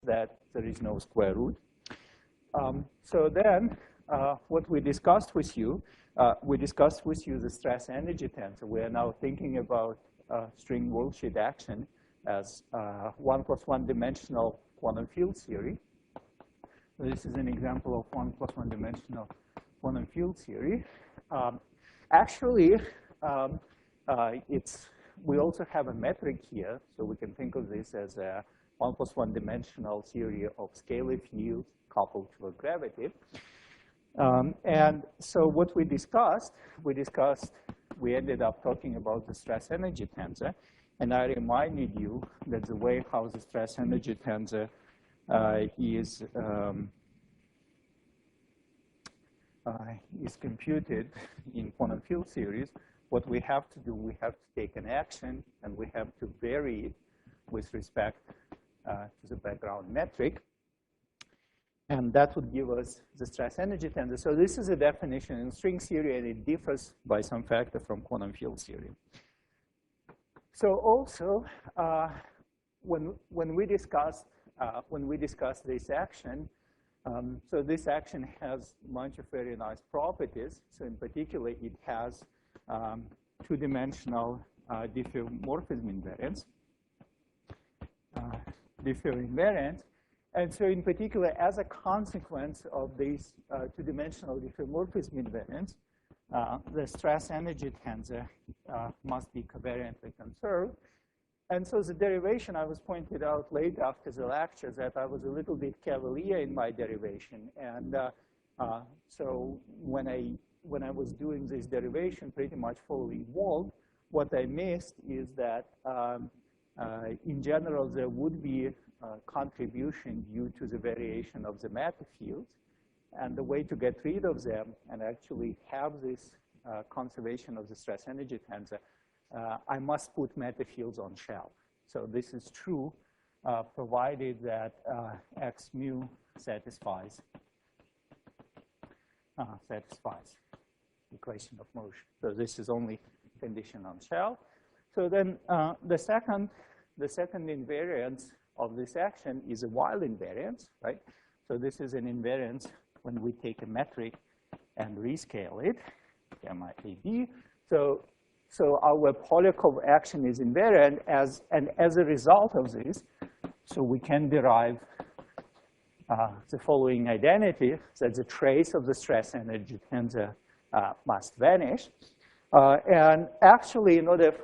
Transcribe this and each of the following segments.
that there is no square root. So then what we discussed with you the stress energy tensor. We are now thinking about string Wolfsheet action as 1 plus 1 dimensional quantum field theory. So this is an example of 1 plus 1 dimensional quantum field theory. Actually, we also have a metric here, so we can think of this as a 1 plus 1 dimensional theory of scalar fields coupled to a gravity. And so what we ended up talking about the stress energy tensor, and I reminded you that the way how the stress energy tensor is computed in quantum field theories, what we have to do, we have to take an action and we have to vary it with respect to the background metric. And that would give us the stress energy tensor. So this is a definition in string theory, and it differs by some factor from quantum field theory. So also, when we discussed this action, so this action has a bunch of very nice properties. So in particular, it has two-dimensional diffeomorphism invariance. And so in particular, as a consequence of this two-dimensional diffeomorphism invariance, the stress energy tensor must be covariantly conserved. And so the derivation, I was pointed out late after the lecture that I was a little bit cavalier in my derivation. And so when I was doing this derivation, pretty much following Wald, what I missed is that in general, there would be contribution due to the variation of the matter fields. And the way to get rid of them and actually have this conservation of the stress energy tensor, I must put matter fields on shell. So this is true provided that X mu satisfies equation of motion. So this is only condition on shell. So then the second invariance of this action is a Weyl invariance, right? So this is an invariance when we take a metric and rescale it, gamma AB. So our Polyakov action is invariant, and as a result of this, so we can derive the following identity, that the trace of the stress energy tensor must vanish. And actually, in order,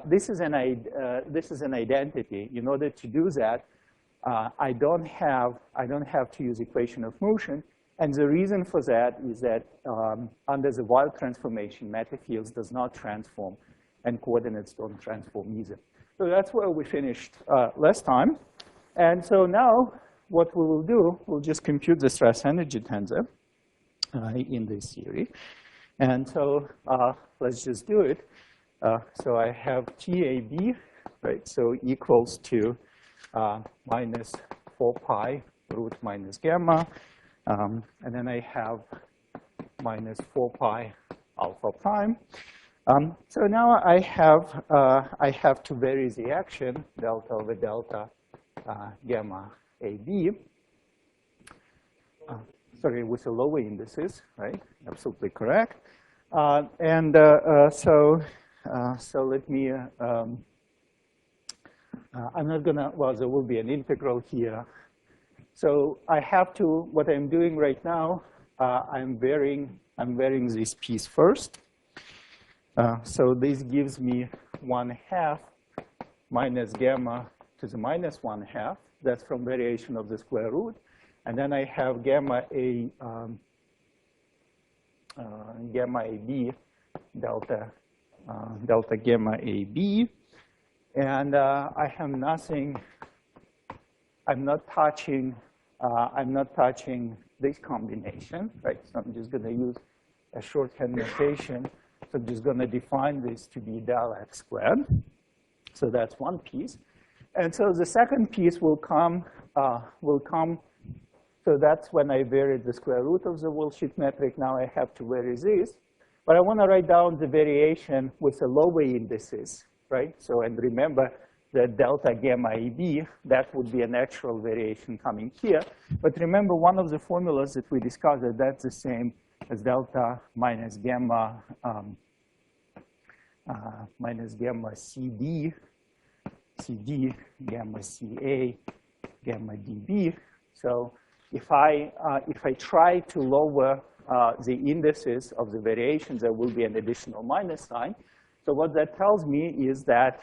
this is an identity. In order to do that, I don't have to use equation of motion. And the reason for that is that under the Weyl transformation, matter fields does not transform, and coordinates don't transform either. So that's where we finished last time. And so now, what we will do, we'll just compute the stress energy tensor in this theory. And so let's just do it. So I have TAB, right? So equals to minus 4 pi root minus gamma. And then I have minus 4 pi alpha prime. So now I have to vary the action, delta over delta gamma AB. Sorry, with the lower indices, right? Absolutely correct. So let me, I'm not gonna, well, there will be an integral here. So I have to, what I'm doing right now, I'm varying this piece first. So this gives me 1/2 minus gamma to the minus 1/2. That's from variation of the square root. And then I have gamma AB, delta gamma AB. And I have nothing, I'm not touching this combination, right? So I'm just gonna use a shorthand notation. So I'm just gonna define this to be del X squared. So that's one piece. And so the second piece will come, so that's when I varied the square root of the Wolfsheet metric. Now I have to vary this. But I want to write down the variation with the lower indices, right? So, and remember, the delta gamma AB, that would be a natural variation coming here. But remember, one of the formulas that we discussed, that's the same as delta minus gamma CD, gamma CA, gamma DB. So if I try to lower the indices of the variations, there will be an additional minus sign. So what that tells me is that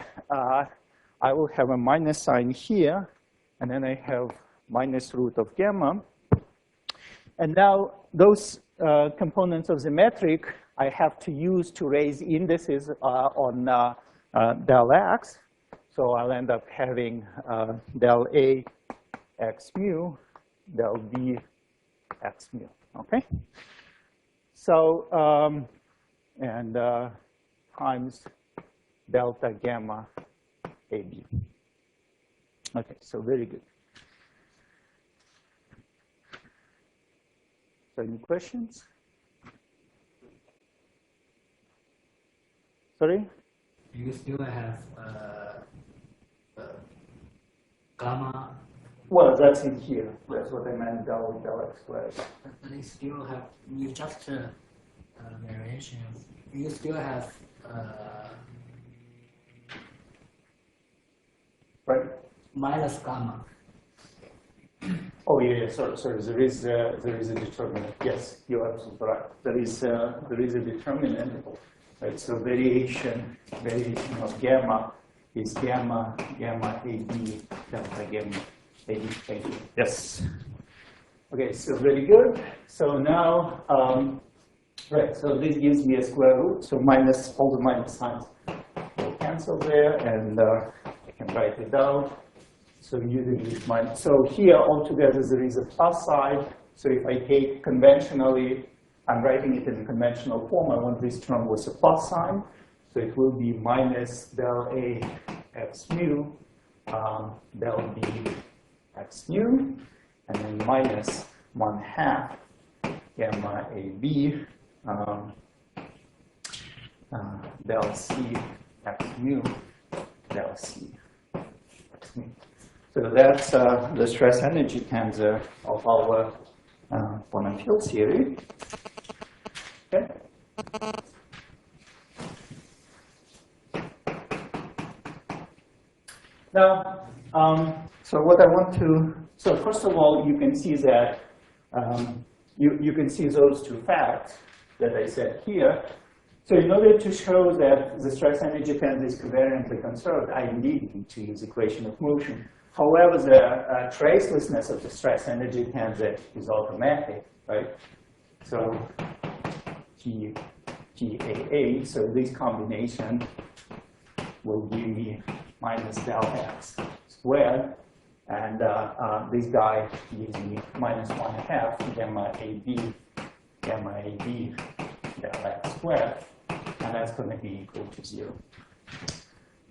I will have a minus sign here, and then I have minus root of gamma. And now those components of the metric I have to use to raise indices on del x. So I'll end up having del A x mu, del B x mu, okay? So, times delta gamma AB. Okay, so very good. So any questions? Sorry? You still have gamma. Well, that's in here. That's what I meant, del x squared. But you still have, you just variation. You still have right? Minus gamma. Oh yeah, sorry. There is a determinant. Yes, you're absolutely right. There is a determinant. Right. So variation of gamma is gamma AB delta gamma AB. Thank you. Yes. Okay. So very good. So now, right. So this gives me a square root. So minus all the minus signs will cancel there, and I can write it down. So using this minus. So here altogether there is a plus side. So if I take conventionally, I'm writing it in conventional form. I want this term with a plus sign. So it will be minus del A x mu, del B x mu, and then minus 1/2 gamma AB, del C x mu, del C x mu. So that's the stress energy tensor of our quantum field theory. Okay. Now, so what I want to, so first of all, you can see that, you can see those two facts that I said here. So in order to show that the stress energy tensor is covariantly conserved, I indeed need to use equation of motion. However, the tracelessness of the stress energy tensor is automatic, right? So GAA, so this combination will give me minus del x squared, and this guy gives me minus 1/2 gamma AB del x squared, and that's going to be equal to 0.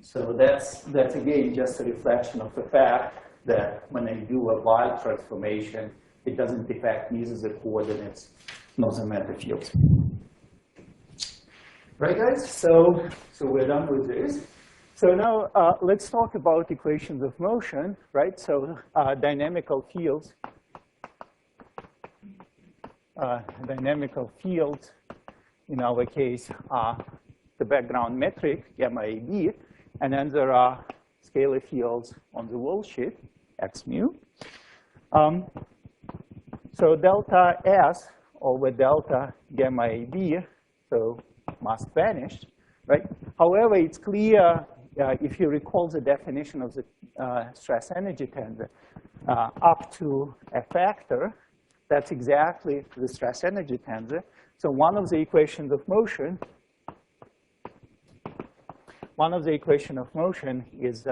So that's again just a reflection of the fact that when I do a Weyl transformation, it doesn't affect neither the coordinates nor the matter fields. Right, guys? So we're done with this. So now let's talk about equations of motion, right? So dynamical fields. Dynamical fields, in our case, are the background metric, gamma AB, and then there are scalar fields on the wall sheet, x mu. So delta S over delta gamma AB, so must vanish, right? However, it's clear, if you recall the definition of the stress energy tensor, up to a factor, that's exactly the stress energy tensor. So one of the equations of motion is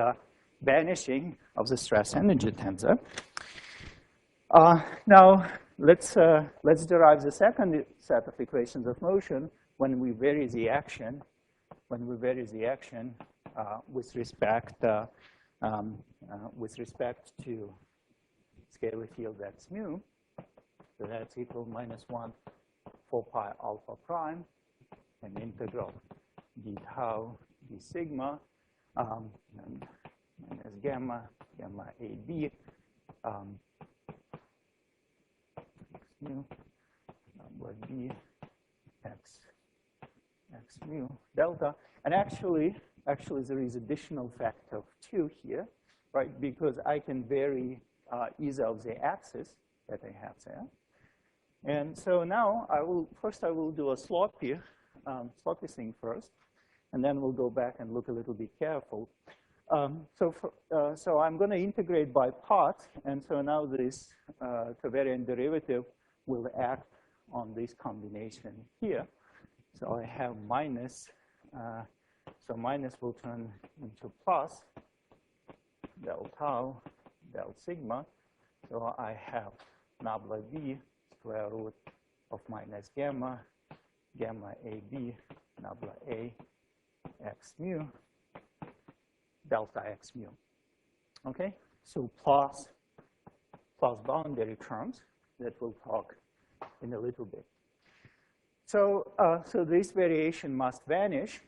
vanishing of the stress energy tensor. Now let's derive the second set of equations of motion when we vary the action. With respect to scalar field x mu. So that's equal -1 4 pi alpha prime and integral d tau d sigma and gamma, gamma AB, x mu, nabla B, x mu delta. And actually there is additional factor of 2 here, right? Because I can vary either of the axes that I have there. And so now I will do a sloppy thing first, and then we'll go back and look a little bit careful. So I'm going to integrate by parts, and so now this covariant derivative will act on this combination here. So I have minus, so minus will turn into plus del tau, del sigma. So I have nabla B square root of minus gamma, gamma AB, nabla A, x mu, delta x mu. Okay, so plus boundary terms that we'll talk in a little bit. So, so this variation must vanish.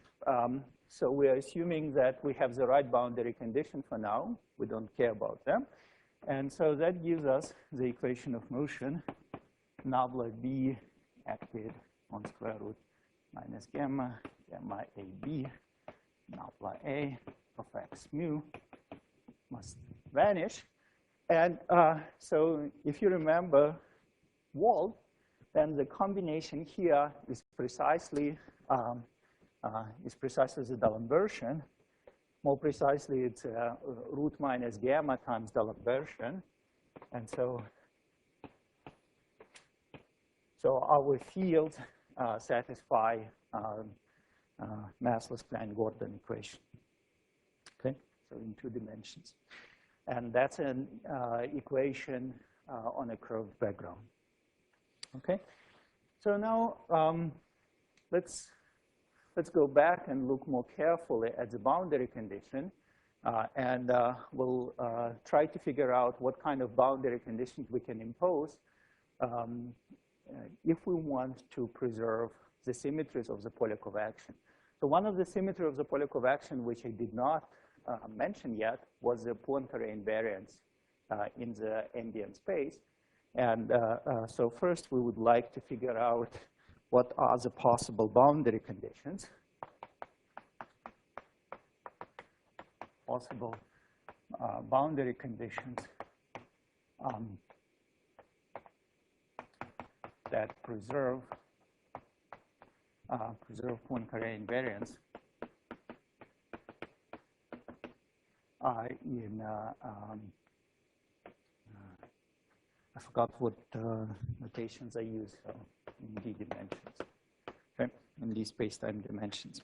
So we're assuming that we have the right boundary condition for now. We don't care about them. And so that gives us the equation of motion, nabla B acted on square root minus gamma, gamma AB, nabla A of x mu must vanish. And so if you remember Wald, then the combination here is precisely the D'Alembert. More precisely, it's root minus gamma times D'Alembert. And so our fields satisfy massless Klein-Gordon equation. Okay, so in 2 dimensions. And that's an equation on a curved background. Okay, so now let's go back and look more carefully at the boundary condition, and we'll try to figure out what kind of boundary conditions we can impose if we want to preserve the symmetries of the Polyakov action. So one of the symmetries of the Polyakov action, which I did not mention yet, was the Poincare invariance in the ambient space. And so first, we would like to figure out what are the possible boundary conditions. Possible boundary conditions that preserve Poincare invariance in I forgot what notations I use in D dimensions, okay, in these space-time dimensions.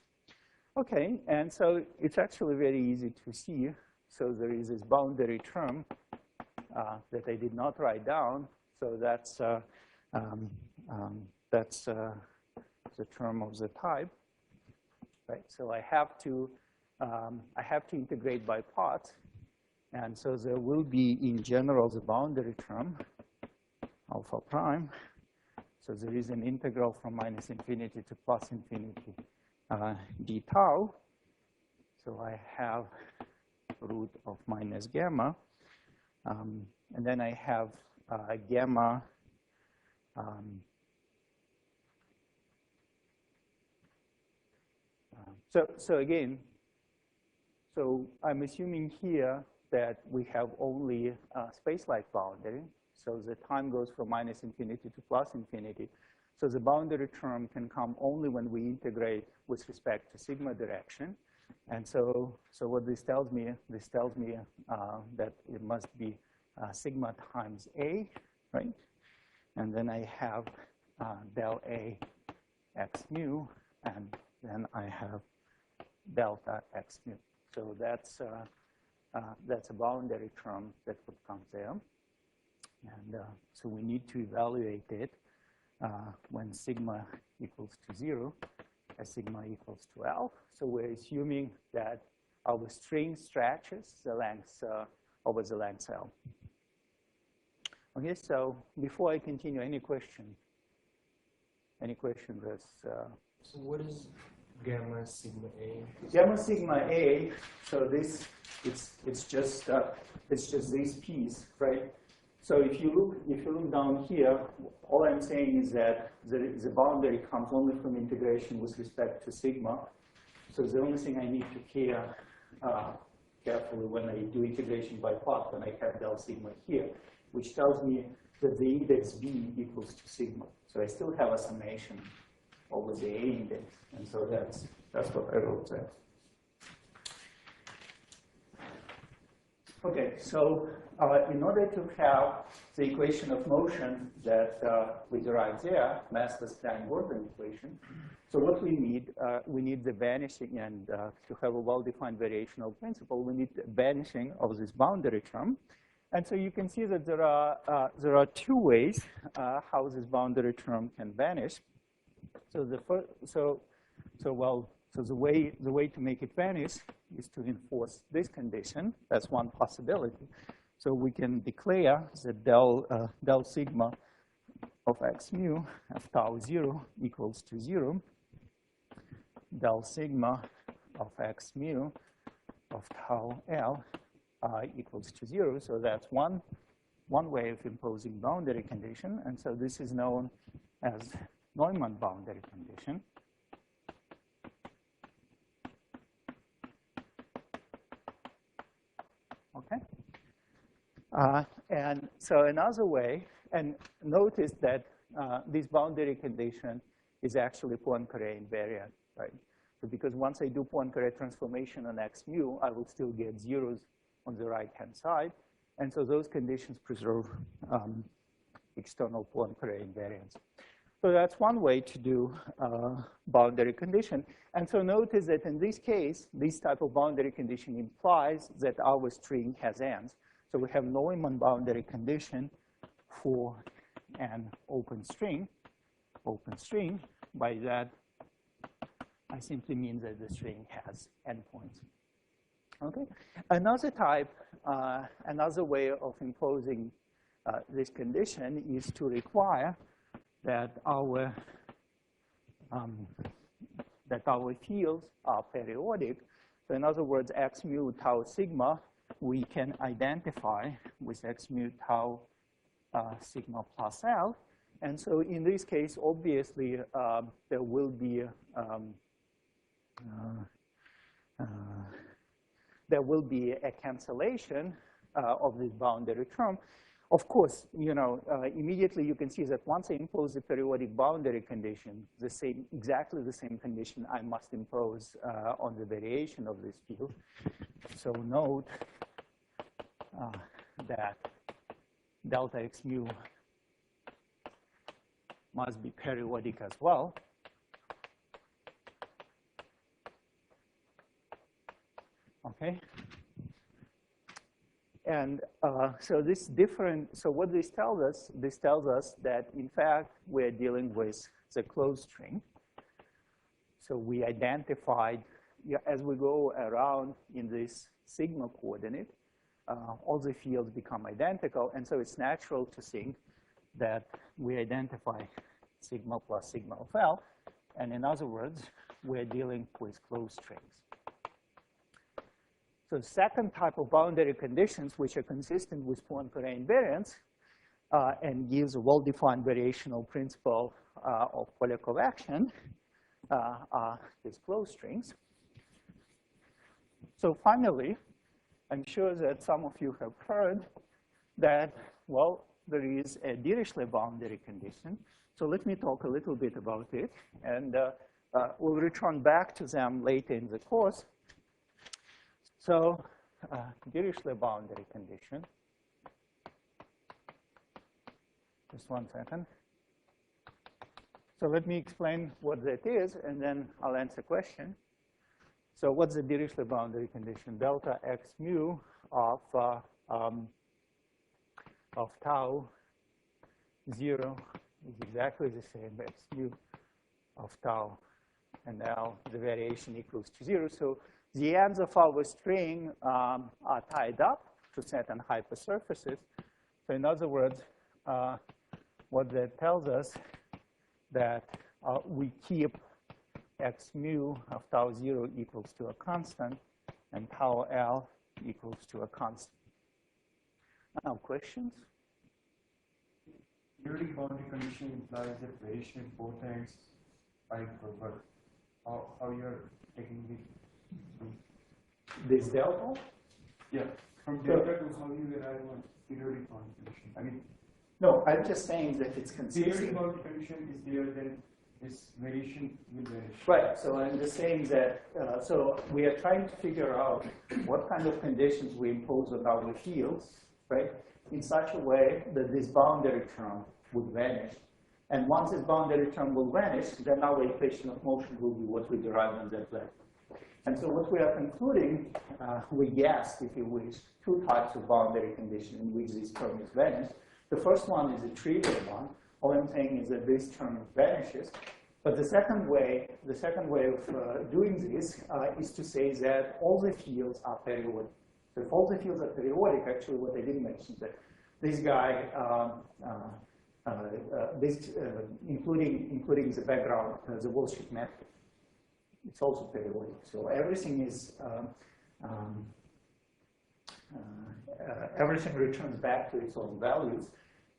Okay, and so it's actually very easy to see. So there is this boundary term that I did not write down. So that's the term of the type, right? So I have to integrate by parts, and so there will be in general the boundary term alpha prime. So there is an integral from minus infinity to plus infinity d tau. So I have root of minus gamma, and then I have gamma so again, so I'm assuming here that we have only space-like boundary. So the time goes from minus infinity to plus infinity. So the boundary term can come only when we integrate with respect to sigma direction. And so what this tells me that it must be sigma times A, right? And then I have del A x mu, and then I have delta x mu. So that's a boundary term that would come there. And so we need to evaluate it when sigma equals to 0, as sigma equals to L. So we're assuming that our string stretches the length over the length L. Okay, so before I continue, any question? Any question that's... So what is gamma sigma A? Gamma sigma A, so this It's just this piece, right? So if you look down here, all I'm saying is that the boundary comes only from integration with respect to sigma. So the only thing I need to care carefully when I do integration by part, when I have del sigma here, which tells me that the index B equals to sigma. So I still have a summation over the A index, and so that's what I wrote there. Okay, so in order to have the equation of motion that we derived there, massless Klein-Gordon equation, so what we need the vanishing, and to have a well-defined variational principle, we need the vanishing of this boundary term. And so you can see that there are two ways how this boundary term can vanish. So the way to make it vanish is to enforce this condition. That's one possibility. So we can declare that del sigma of x mu of tau 0 equals to 0. Del sigma of x mu of tau L equals to 0. So that's one way of imposing boundary condition. And so this is known as Neumann boundary condition. Okay. And so another way, and notice that this boundary condition is actually Poincare invariant, right? So because once I do Poincare transformation on x mu, I will still get zeros on the right-hand side. And so those conditions preserve external Poincare invariance. So that's one way to do boundary condition. And so notice that in this case, this type of boundary condition implies that our string has ends. So we have Neumann boundary condition for an open string. By that, I simply mean that the string has endpoints. Okay. Another type, another way of imposing this condition is to require that our fields are periodic. So in other words, x mu tau sigma we can identify with x mu tau sigma plus L. And so in this case, obviously, there will be a cancellation of this boundary term. Of course, immediately you can see that once I impose the periodic boundary condition, exactly the same condition I must impose on the variation of this field. So note that delta x mu must be periodic as well. Okay. And so what this tells us that in fact we're dealing with the closed string. So we identified, as we go around in this sigma coordinate, all the fields become identical. And so it's natural to think that we identify sigma plus sigma of L. And in other words, we're dealing with closed strings. So the second type of boundary conditions, which are consistent with Poincare invariance and gives a well-defined variational principle of Polyakov action, are these closed strings. So finally, I'm sure that some of you have heard that, well, there is a Dirichlet boundary condition. So let me talk a little bit about it. And we'll return back to them later in the course. So Dirichlet boundary condition. Just one second. So let me explain what that is, and then I'll answer a question. So what's the Dirichlet boundary condition? Delta x mu of tau 0 is exactly the same as mu of tau and L, the variation equals to 0. So the ends of our string are tied up to certain hypersurfaces. So in other words, what that tells us that we keep x mu of tau 0 equals to a constant, and tau L equals to a constant. Now, questions? Periodic boundary condition implies that variation at both ends are equal, but how you're taking This delta? Yeah, from delta to how you arrive on periodic boundary condition. I mean, No, I'm just saying that it's periodic consistent. boundary condition is there, then this variation will vanish. Right, so I'm just saying that, so we are trying to figure out what kind of conditions we impose on our fields, right, in such a way that this boundary term would vanish. And once this boundary term will vanish, then our equation of motion will be what we derive on that level. And so what we are concluding, we guessed, if you wish, two types of boundary condition in which this term is vanished. The first one is a trivial one. All I'm saying is that this term vanishes. But the second way of doing this is to say that all the fields are periodic. So if all the fields are periodic, actually what I didn't mention is that this guy, including the background, the Walsh-Heath method, it's also periodic. So everything is everything returns back to its own values.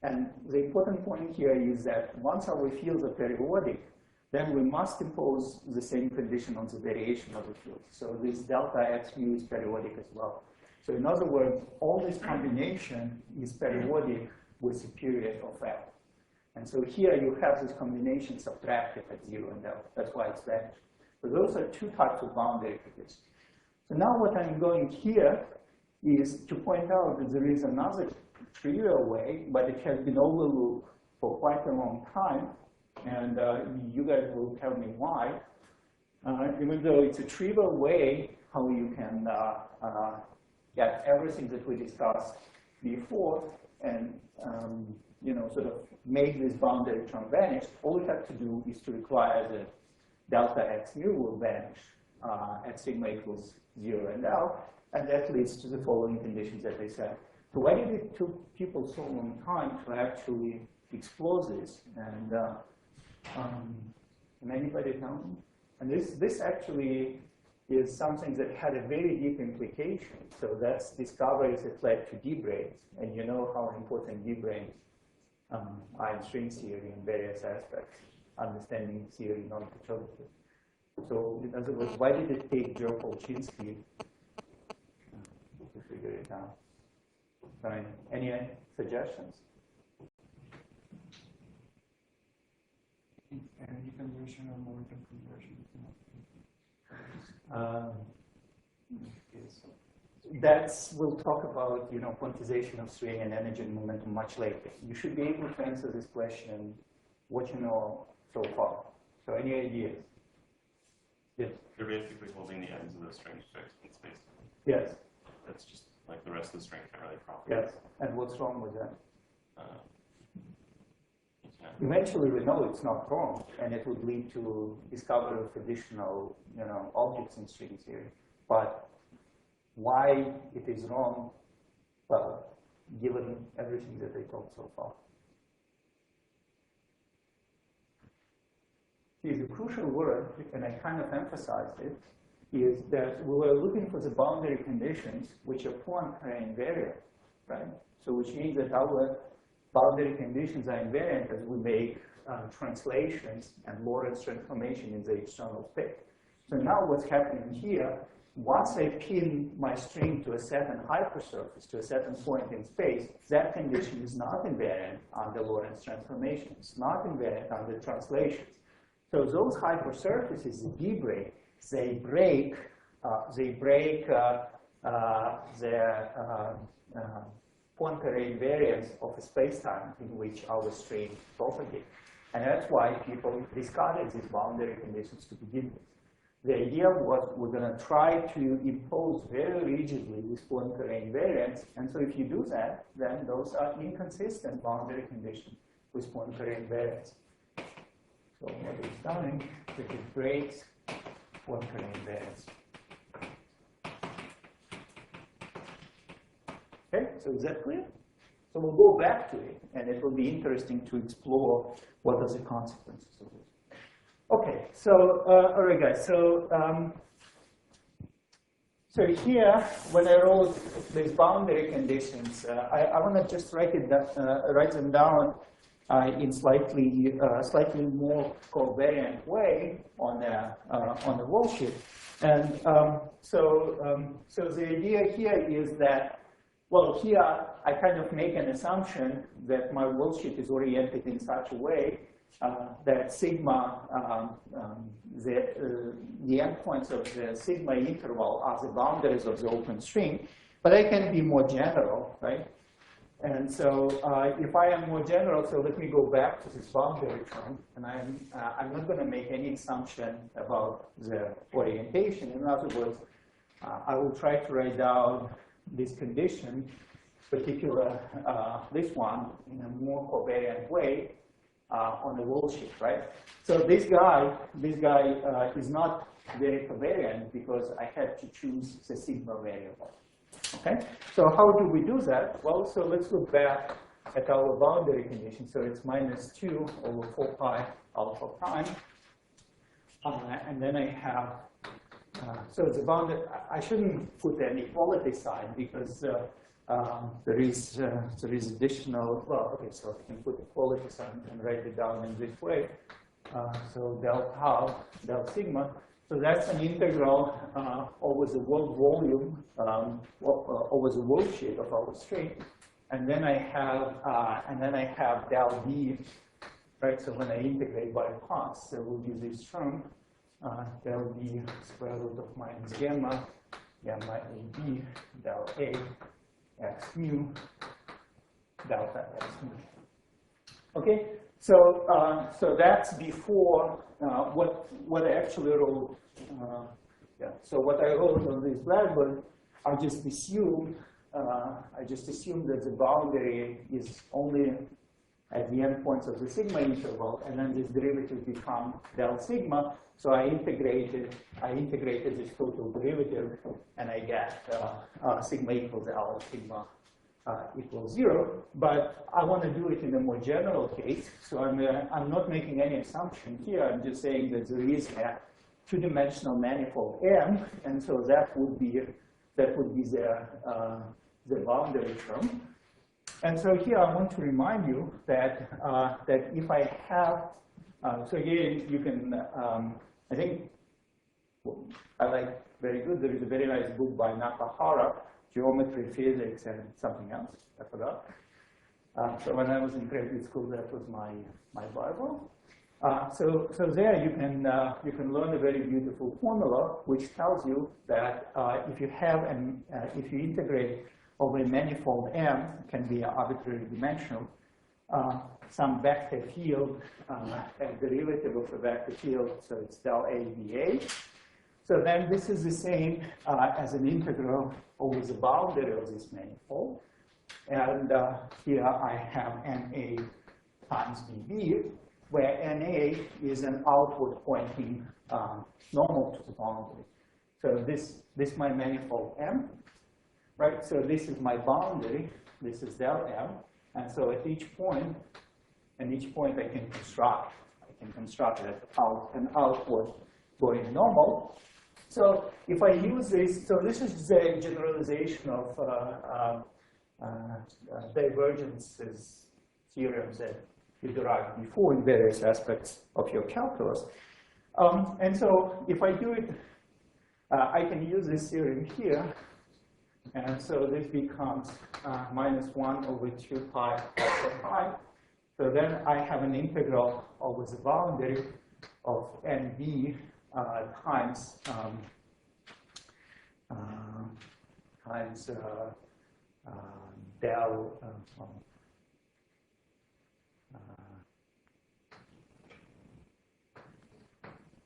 And the important point here is that once our fields are periodic, then we must impose the same condition on the variation of the field. So this delta x mu is periodic as well. So in other words, all this combination is periodic with a period of L. And so here you have this combination subtracted at 0 and L. That's why it's vanished. So those are two types of boundary conditions. So now what I'm going here is to point out that there is another trivial way, but it has been overlooked for quite a long time. And you guys will tell me why. Even though it's a trivial way how you can get everything that we discussed before and sort of make this boundary term vanish, all we have to do is to require that delta x mu will vanish at sigma equals 0 and L, and that leads to the following conditions that I said. So why did it took people so long time to actually explore this? And can anybody tell me? And this actually is something that had a very deep implication. So that's discoveries that led to D-branes. And you know how important D-branes are in string theory in various aspects, understanding theory, non-petrolative. So in other words, why did it take Joe Polchinski to figure it out? Right. Any suggestions? Energy conversion or momentum conversion. We'll talk about quantization of string and energy and momentum much later. You should be able to answer this question, what you know so far. So any ideas? Yes. You're basically holding the ends of the string fixed in space. Yes. That's just like the rest of the string can't really propagate. Yes. And what's wrong with that? You can't. Eventually, we know it's not wrong, and it would lead to discovery of additional, objects in string theory. But why it is wrong? Well, given everything that I talked so far. See, the crucial word, and I kind of emphasized it, is that we were looking for the boundary conditions which are Poincare invariant, right? So which means that our boundary conditions are invariant as we make translations and Lorentz transformation in the external space. So now what's happening here, once I pin my string to a certain hypersurface, to a certain point in space, that condition is not invariant under Lorentz transformation. It's not invariant under translations. So those hypersurfaces, the D-break, they break their Poincare invariance of a space-time in which our string propagates. And that's why people discarded these boundary conditions to begin with. The idea was we're going to try to impose very rigidly this Poincare invariance. And so if you do that, then those are inconsistent boundary conditions with Poincare invariance. So what it's done is that it breaks Poincare invariance. Okay, so is that clear? So we'll go back to it, and it will be interesting to explore what are the consequences of this. Okay, so all right, guys. So So here, when I wrote these boundary conditions, I want to just write them down in slightly more covariant way on the wall sheet. And so the idea here is that, well, here I kind of make an assumption that my wall sheet is oriented in such a way that sigma, the endpoints of the sigma interval are the boundaries of the open string, but I can be more general, right? And so if I am more general, so let me go back to this boundary term, and I'm not going to make any assumption about the orientation. In other words, I will try to write down this condition, particular this one, in a more covariant way on the wall sheet, right? So this guy is not very covariant because I had to choose the sigma variable. Okay, so how do we do that? Well, so let's look back at our boundary condition. So it's -2 over 4 pi alpha prime. And then I have, so the boundary, I shouldn't put an equality sign because there is additional, well, okay, so I can put equality sign and write it down in this way. So del tau, del sigma. So that's an integral over the wall volume, over the wall sheet of our string, and then I have del v, right? So when I integrate by parts, there will be this term del v square root of minus gamma ab del a x mu delta x mu. Okay. So that's before what I actually wrote. So what I wrote on this blackboard, I just assumed that the boundary is only at the endpoints of the sigma interval, and then this derivative becomes del sigma. So I integrated this total derivative, and I get sigma equals L, sigma equals 0, but I want to do it in a more general case. So I'm not making any assumption here. I'm just saying that there is a two-dimensional manifold M, and so that would be the boundary term. And so here I want to remind you that that if I have, so here you can, I think I like very good. There is a very nice book by Nakahara, Geometry, Physics, and something else. I forgot. So when I was in graduate school, that was my Bible. So there you can learn a very beautiful formula which tells you that if you integrate over a manifold M, can be an arbitrary dimensional, some vector field, a derivative of a vector field, so it's del A dA. So then this is the same as an integral over the boundary of this manifold. And here I have NA times dB, where NA is an outward pointing normal to the boundary. So this my manifold M, right? So this is my boundary. This is del M. And so at each point, I can construct an outward going normal. So if I use this, so this is the generalization of divergences theorems that you derived before in various aspects of your calculus. And so if I do it, I can use this theorem here. And so this becomes -1 over 2 pi alpha prime. So then I have an integral over the boundary of NB times del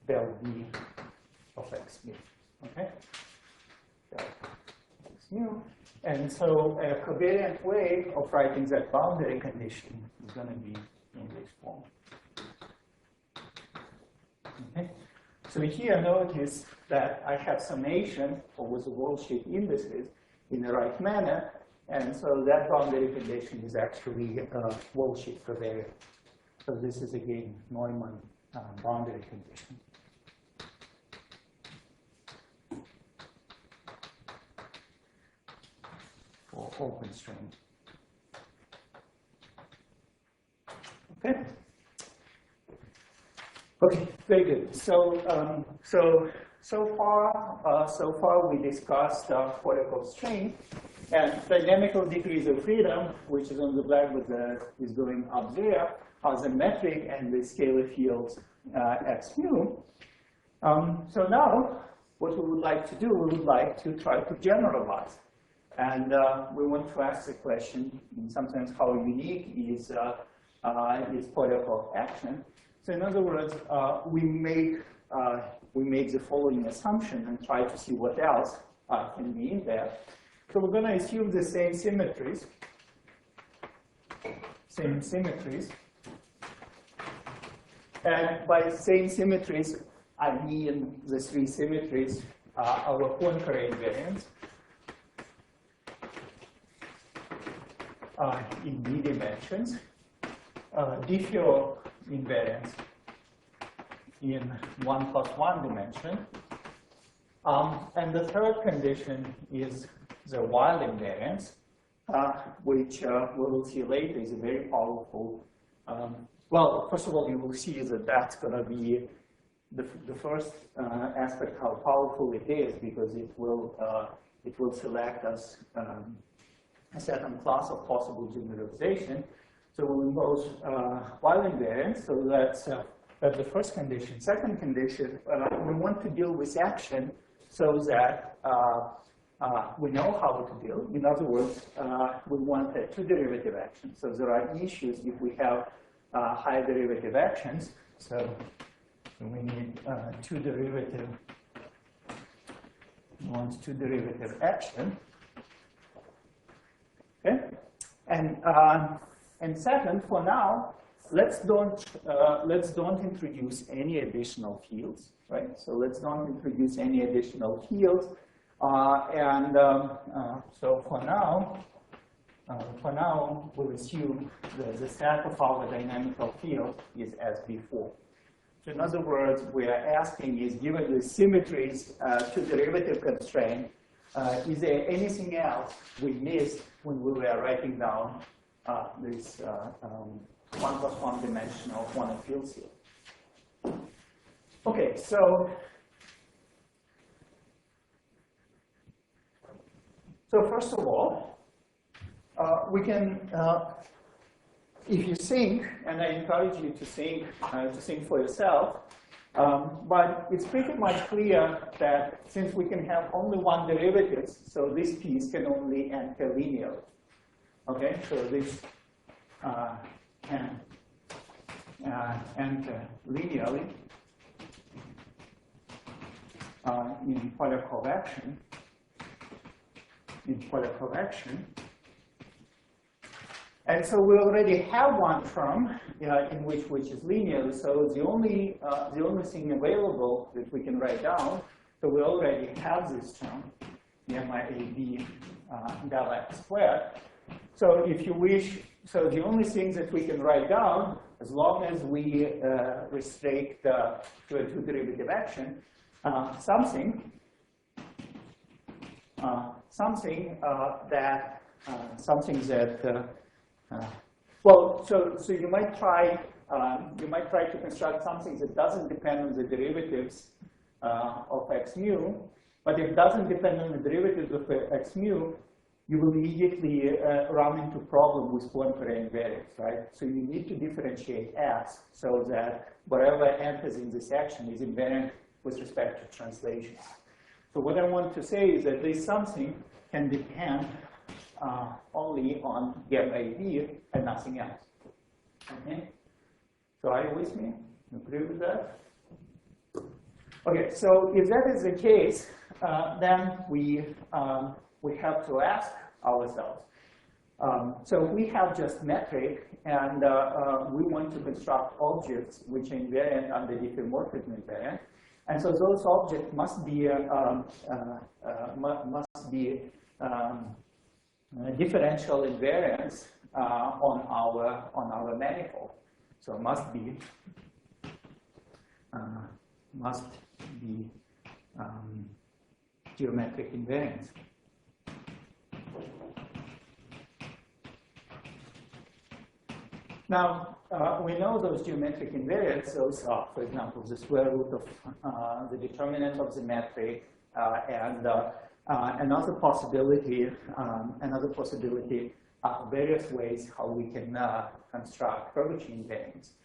del v of x mu. Okay. Del x mu. And so a covariant way of writing that boundary condition is going to be in this form. Okay. So here notice that I have summation over the wall sheet indices in the right manner, and so that boundary condition is actually wall sheet covariant. So this is again Neumann boundary condition. or open string. Okay. Okay, very good. So, so far we discussed Polyakov string and dynamical degrees of freedom, which is on the blackboard is going up there as a metric, and the scalar fields x mu. So now, what we would like to do, we would like to try to generalize. And we want to ask the question, in some sense, how unique is Polyakov action? So in other words, we make the following assumption and try to see what else can be in there. So we're going to assume the same symmetries. And by same symmetries, I mean the three symmetries, our Poincare invariants in d dimensions, Diffie invariants in 1 plus 1 dimension, and the third condition is the Weyl invariance, which we will see later is a very powerful. Well, first of all, you will see that that's going to be the first aspect how powerful it is, because it will select us a certain class of possible generalization. So we impose Weyl invariance. So that's the first condition. Second condition, we want to deal with action so that we know how to deal. In other words, we want a two-derivative action. So there are issues if we have high derivative actions. So we need two-derivative. We want two-derivative action. Okay, and second, for now, let's don't introduce any additional fields, right? So let's don't introduce any additional fields, so for now, we'll assume that the set of our dynamical field is as before. So in other words, we are asking is, given the symmetries to derivative constraint, is there anything else we missed when we were writing down this 1 plus 1 dimensional quantum field here? Okay, so first of all, we can, if you think, and I encourage you to think for yourself, but it's pretty much clear that since we can have only one derivative, so this piece can only enter linearly. Okay, so this can enter linearly in Polyakov action. And so we already have one term in which is linear. So the only thing available that we can write down. So we already have this term, MIAB del x squared. So if you wish, so the only thing that we can write down, as long as we restrict to a two-derivative action, something that. Well, so you might try to construct something that doesn't depend on the derivatives of x mu, but if it doesn't depend on the derivatives of x mu, you will immediately run into problem with Poincare invariance, right? So you need to differentiate x so that whatever enters in this action is invariant with respect to translations. So what I want to say is that this something can depend only on gamma AB and nothing else. Okay? So are you with me? You agree with that? Okay, so if that is the case, then we have to ask ourselves. So we have just metric, and we want to construct objects which are invariant under diffeomorphism invariant. And so those objects must be differential invariance on our manifold. So must be geometric invariance. Now, we know those geometric invariants. Those are, for example, the square root of the determinant of the metric, and another possibility are various ways how we can construct curvature invariants.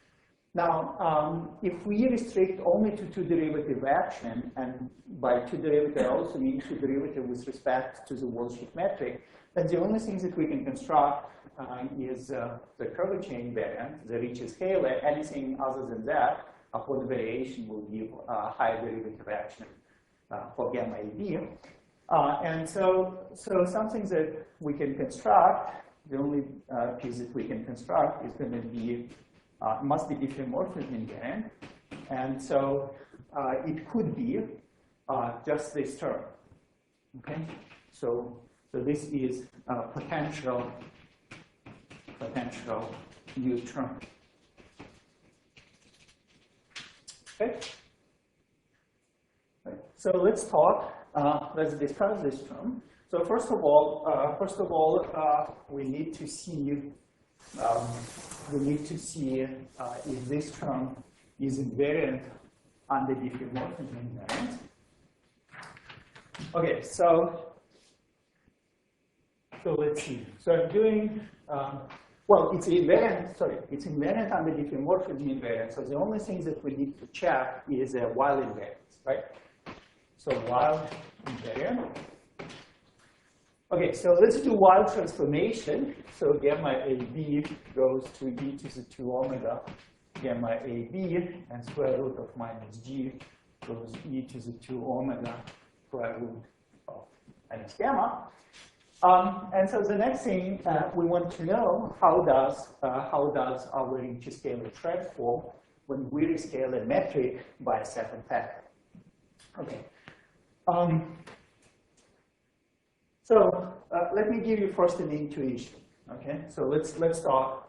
Now, if we restrict only to two-derivative action, and by two-derivative I also mean two-derivative with respect to the worldsheet metric, then the only things that we can construct is the curvature invariant, the Ricci scalar. Anything other than that, upon variation, will give higher derivative action for gamma AB. And so something that we can construct, the only piece that we can construct is going to be, must be diffeomorphism invariant. And so it could be just this term. Okay? So this is a potential new term. Okay? Right. So let's talk. Let's discuss this term. So first of all, we need to see if this term is invariant under diffeomorphism invariant. Okay, so let's see. So I'm doing, well, it's invariant, it's invariant under diffeomorphism invariant. So the only thing that we need to check is a while invariance, right? So while invariant. Okay, so let's do while transformation. So gamma AB goes to e to the 2 omega gamma AB, and square root of minus g goes e to the 2 omega square root of minus gamma. And so the next thing we want to know, how does our Ricci scalar transform when we rescale a metric by a second factor? Okay. So let me give you first an intuition. Okay. So let's talk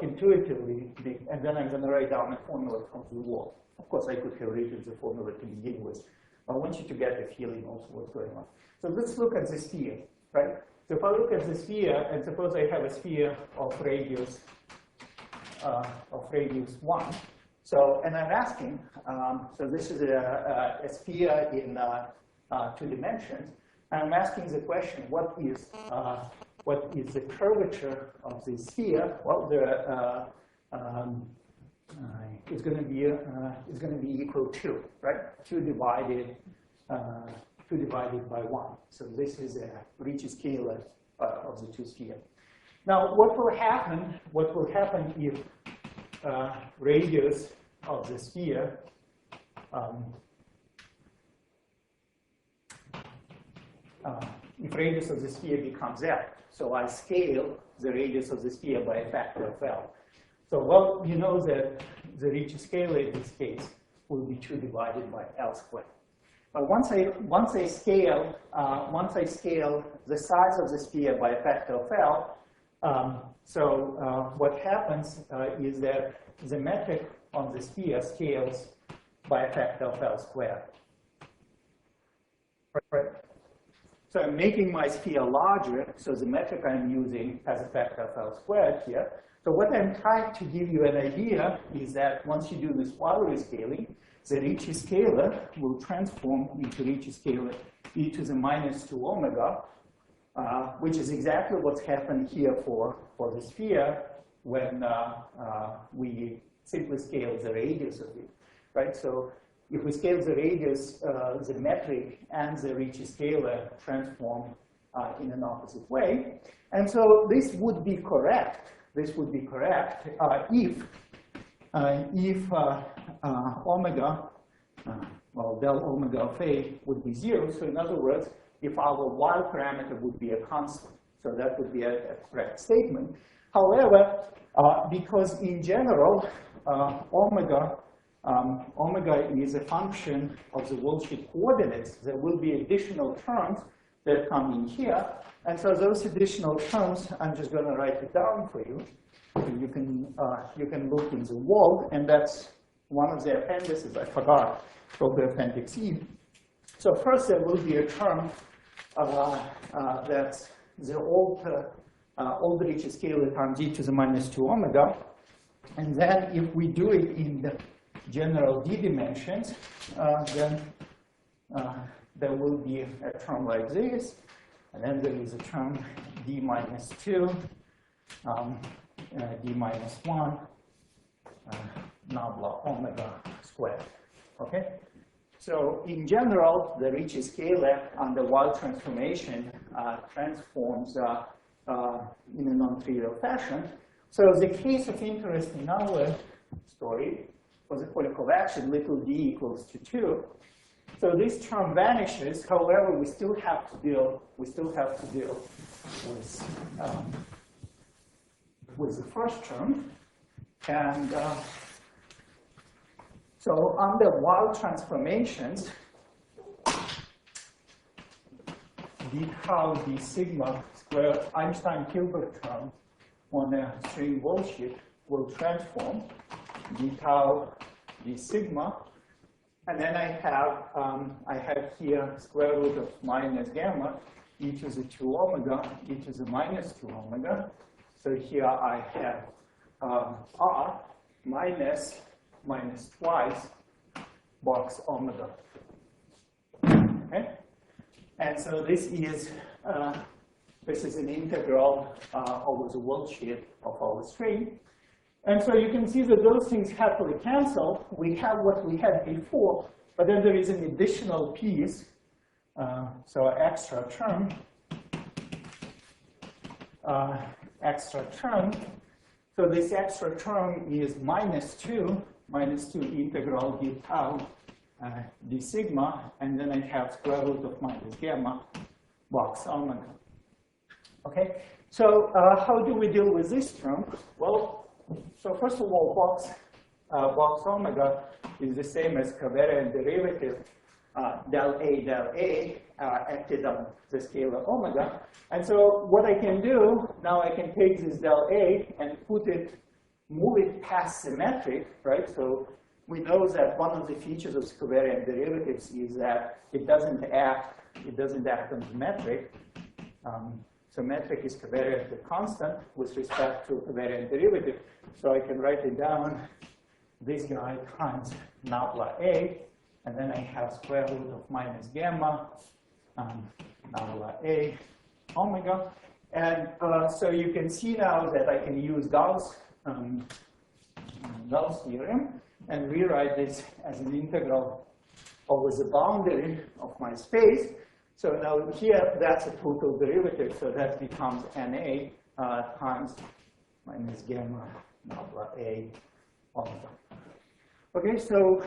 intuitively, and then I'm going to write down a formula from the wall. Of course, I could have written the formula to begin with. I want you to get a feeling also what's going on. So let's look at the sphere, right? So if I look at the sphere, and suppose I have a sphere of radius 1. So, and I'm asking, so this is a sphere in 2 dimensions. And I'm asking the question, what is the curvature of the sphere? Well, it's going to be equal to, right? 2 divided by 1. So this is a Ricci scalar of the 2 sphere. Now, what will happen if radius of the sphere becomes L? So I scale the radius of the sphere by a factor of L. So, well, you know that the Ricci scalar in this case will be 2 divided by L squared. But once I scale the size of the sphere by a factor of L, what happens is that the metric on the sphere scales by a factor of L squared. Right? So I'm making my sphere larger, so the metric I'm using has a factor of L squared here. So what I'm trying to give you an idea is that once you do this while rescaling, the Ricci scalar will transform into Ricci scalar e to the minus 2 omega, which is exactly what's happened here for the sphere when we simply scale the radius of it, right? So if we scale the radius, the metric and the Ricci scalar transform in an opposite way. And so this would be correct. This would be correct if omega, well, del omega of A would be 0. So in other words, if our while parameter would be a constant. So that would be a correct statement. However, because in general, omega is a function of the worldsheet coordinates, there will be additional terms that come in here. And so those additional terms, I'm just going to write it down for you. You can look in the wall, and that's one of the appendices. I forgot, called the appendix E. So first, there will be a term that's the old Ricci scalar times e to the minus 2 omega. And then if we do it in the general d dimensions, then there will be a term like this, and then there is a term d minus 2, d minus 1, nabla omega squared. Okay? So in general, the Ricci scalar under Weyl transformation transforms in a non-trivial fashion. So the case of interest in our story for the Polyakov action, little d equals to 2. So this term vanishes. However, we still have to deal with the first term, and so under Weyl transformations, d tau d sigma square Einstein-Hilbert term on a string wall sheet will transform d tau d sigma, and then I have here square root of minus gamma e to the 2 omega e to the minus 2 omega. So here I have r minus twice box omega. Okay, and so this is an integral over the wall sheet of our string. And so you can see that those things happily cancel. We have what we had before, but then there is an additional piece, so extra term. So this extra term is minus 2 integral d tau d sigma, and then I have square root of minus gamma box omega. Okay, so how do we deal with this term? Well, so first of all, box omega is the same as covariant derivative del A acted on the scalar omega. And so what I can do, now I can take this del A and move it past symmetric, right? So we know that one of the features of covariant derivatives is that it doesn't act on symmetric. Symmetric is covariant to constant with respect to covariant derivative. So I can write it down, this guy times nabla A, and then I have square root of minus gamma, nabla A omega. And so you can see now that I can use Gauss theorem and rewrite this as an integral over the boundary of my space. So now here, that's a total derivative, so that becomes NA times minus gamma nabla A omega. Okay, so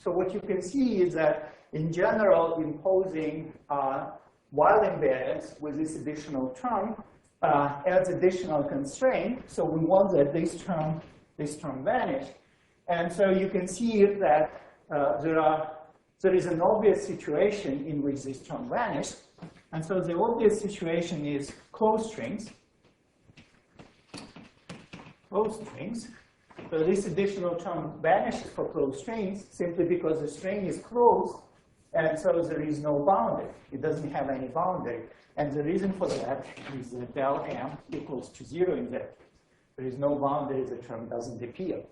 what you can see is that in general, imposing Weyl invariance with this additional term adds additional constraint. So we want that this term vanish, and so you can see that there is an obvious situation in which this term vanishes. And so the obvious situation is closed strings. Closed strings. So this additional term vanishes for closed strings simply because the string is closed, and so there is no boundary. It doesn't have any boundary. And the reason for that is that del m equals to 0 in that case. There is no boundary, the term doesn't appear.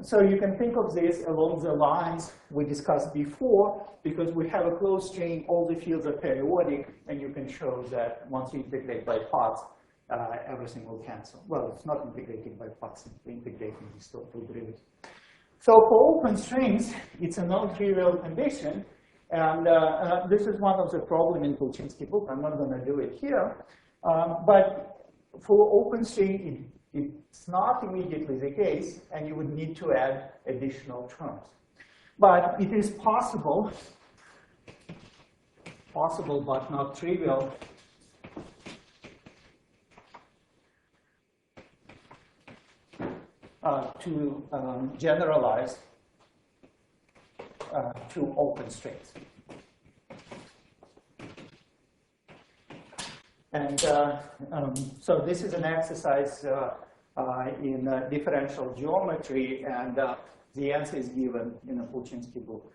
So you can think of this along the lines we discussed before, because we have a closed string, all the fields are periodic, and you can show that once you integrate by parts, everything will cancel. Well, it's not integrating by parts, it's integrating this total derivative. So for open strings, it's a non-trivial condition, and this is one of the problems in Polchinski book. I'm not going to do it here, but for open string, it's not immediately the case, and you would need to add additional terms. But it is possible but not trivial, to generalize to open strings. And so this is an exercise in differential geometry, and the answer is given in a Polchinski book.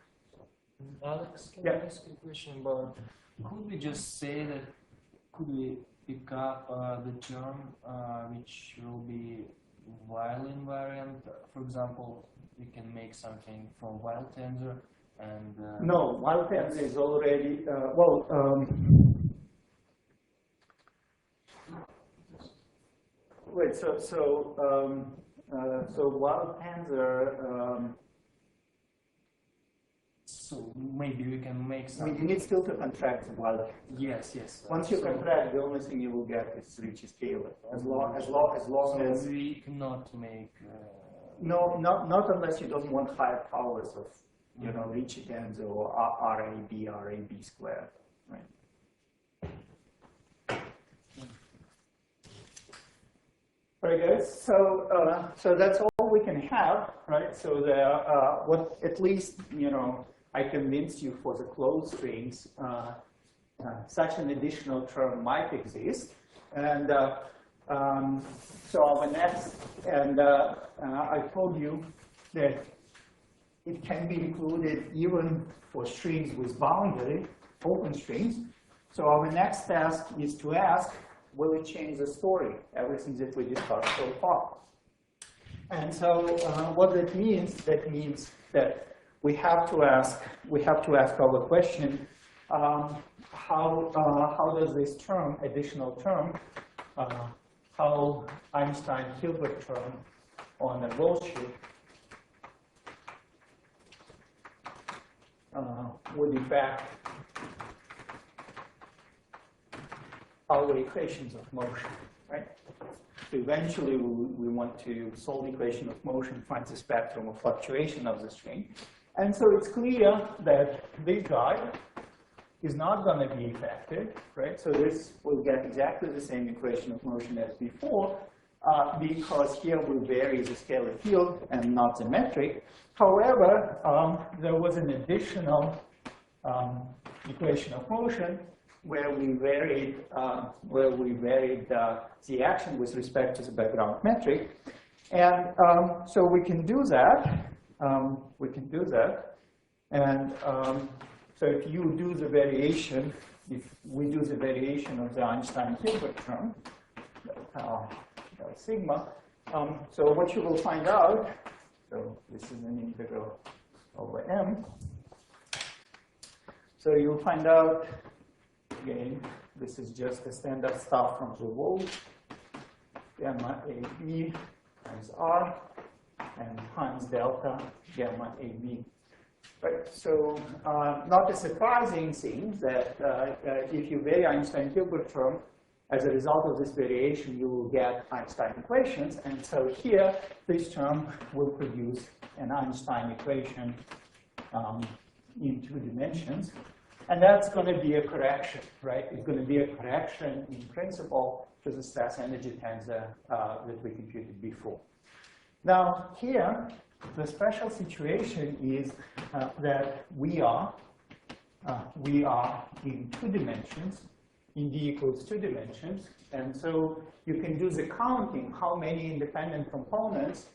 Alex, can I ask a question about, could we just say that, could we pick up the term which will be while invariant? For example, we can make something from while tensor and no, while tensor is already wait. So while tensor. So maybe we can make I some. mean, you need still to contract the while tensor. Yes, yes. Once you contract, the only thing you will get is Ricci scalar. As long as we cannot make. no, not unless you don't want higher powers of Ricci tensor or RAB squared, right? Very good. So that's all we can have, right? So what at least I convinced you for the closed strings, such an additional term might exist, and so our next, and I told you that it can be included even for strings with boundary, open strings. So our next task is to ask, will it change the story, everything that we discussed so far? And so what that means that we have to ask our question, how does this term, additional term, how Einstein-Hilbert term on a Rothschild would affect our equations of motion, right? So eventually we want to solve the equation of motion, find the spectrum of fluctuation of the string. And so it's clear that this guy is not going to be affected, right? So this will get exactly the same equation of motion as before, because here we vary the scalar field and not the metric. However, there was an additional equation of motion where we varied the action with respect to the background metric, and so we can do that. And so if you do the variation, if we do the variation of the Einstein-Hilbert term, sigma, so what you will find out, so this is an integral over m, so you'll find out, again, this is just the standard stuff from the world, gamma AB times R, and times delta gamma AB. Right, so not a surprising thing that if you vary Einstein-Hilbert term, as a result of this variation, you will get Einstein equations. And so here, this term will produce an Einstein equation in 2 dimensions. And that's going to be a correction, right? It's going to be a correction in principle to the stress energy tensor that we computed before. Now, here, the special situation is that we are in 2 dimensions, in D equals 2 dimensions, and so you can do the counting how many independent components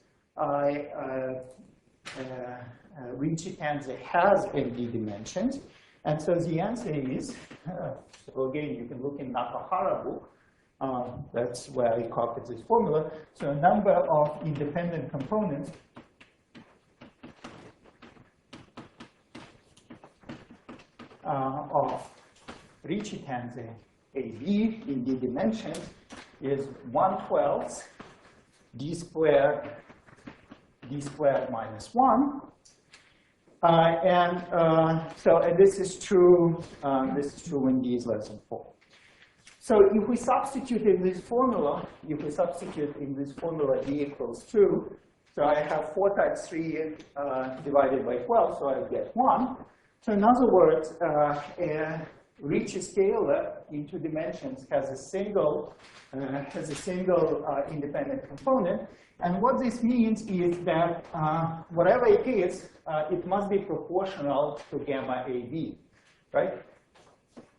Ricci tensor has in D dimensions, and so the answer is, so again, you can look in Nakahara book, that's where he copied this formula, so a number of independent components of Ricci tensor AB in D dimensions is 1/12 d squared minus 1. And this is true when D is less than 4. So if we substitute in this formula, D equals 2, so I have 4 times 3 divided by 12, so I get 1. So in other words, Ricci scalar in 2 dimensions has a single independent component, and what this means is that whatever it is, it must be proportional to gamma AB, right?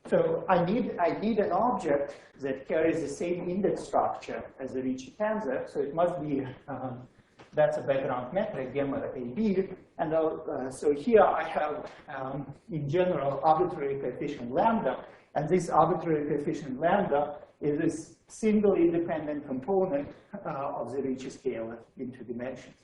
So I need an object that carries the same index structure as the Ricci tensor, so it must be that's a background metric, gamma AB. And so here I have, in general, arbitrary coefficient lambda. And this arbitrary coefficient lambda is this single independent component of the Ricci scalar in 2 dimensions.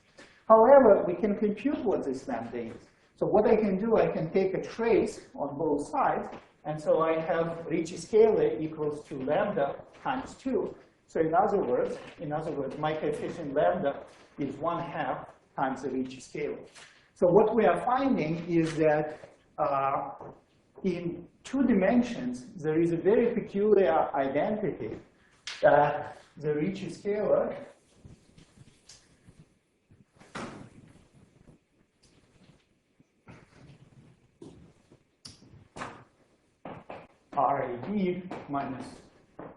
However, we can compute what this lambda is. So what I can do, I can take a trace on both sides, and so I have Ricci scalar equals to lambda times 2. So in other words, my coefficient lambda is 1/2 times the Ricci scalar. So what we are finding is that in 2 dimensions, there is a very peculiar identity that the Ricci scalar RAB minus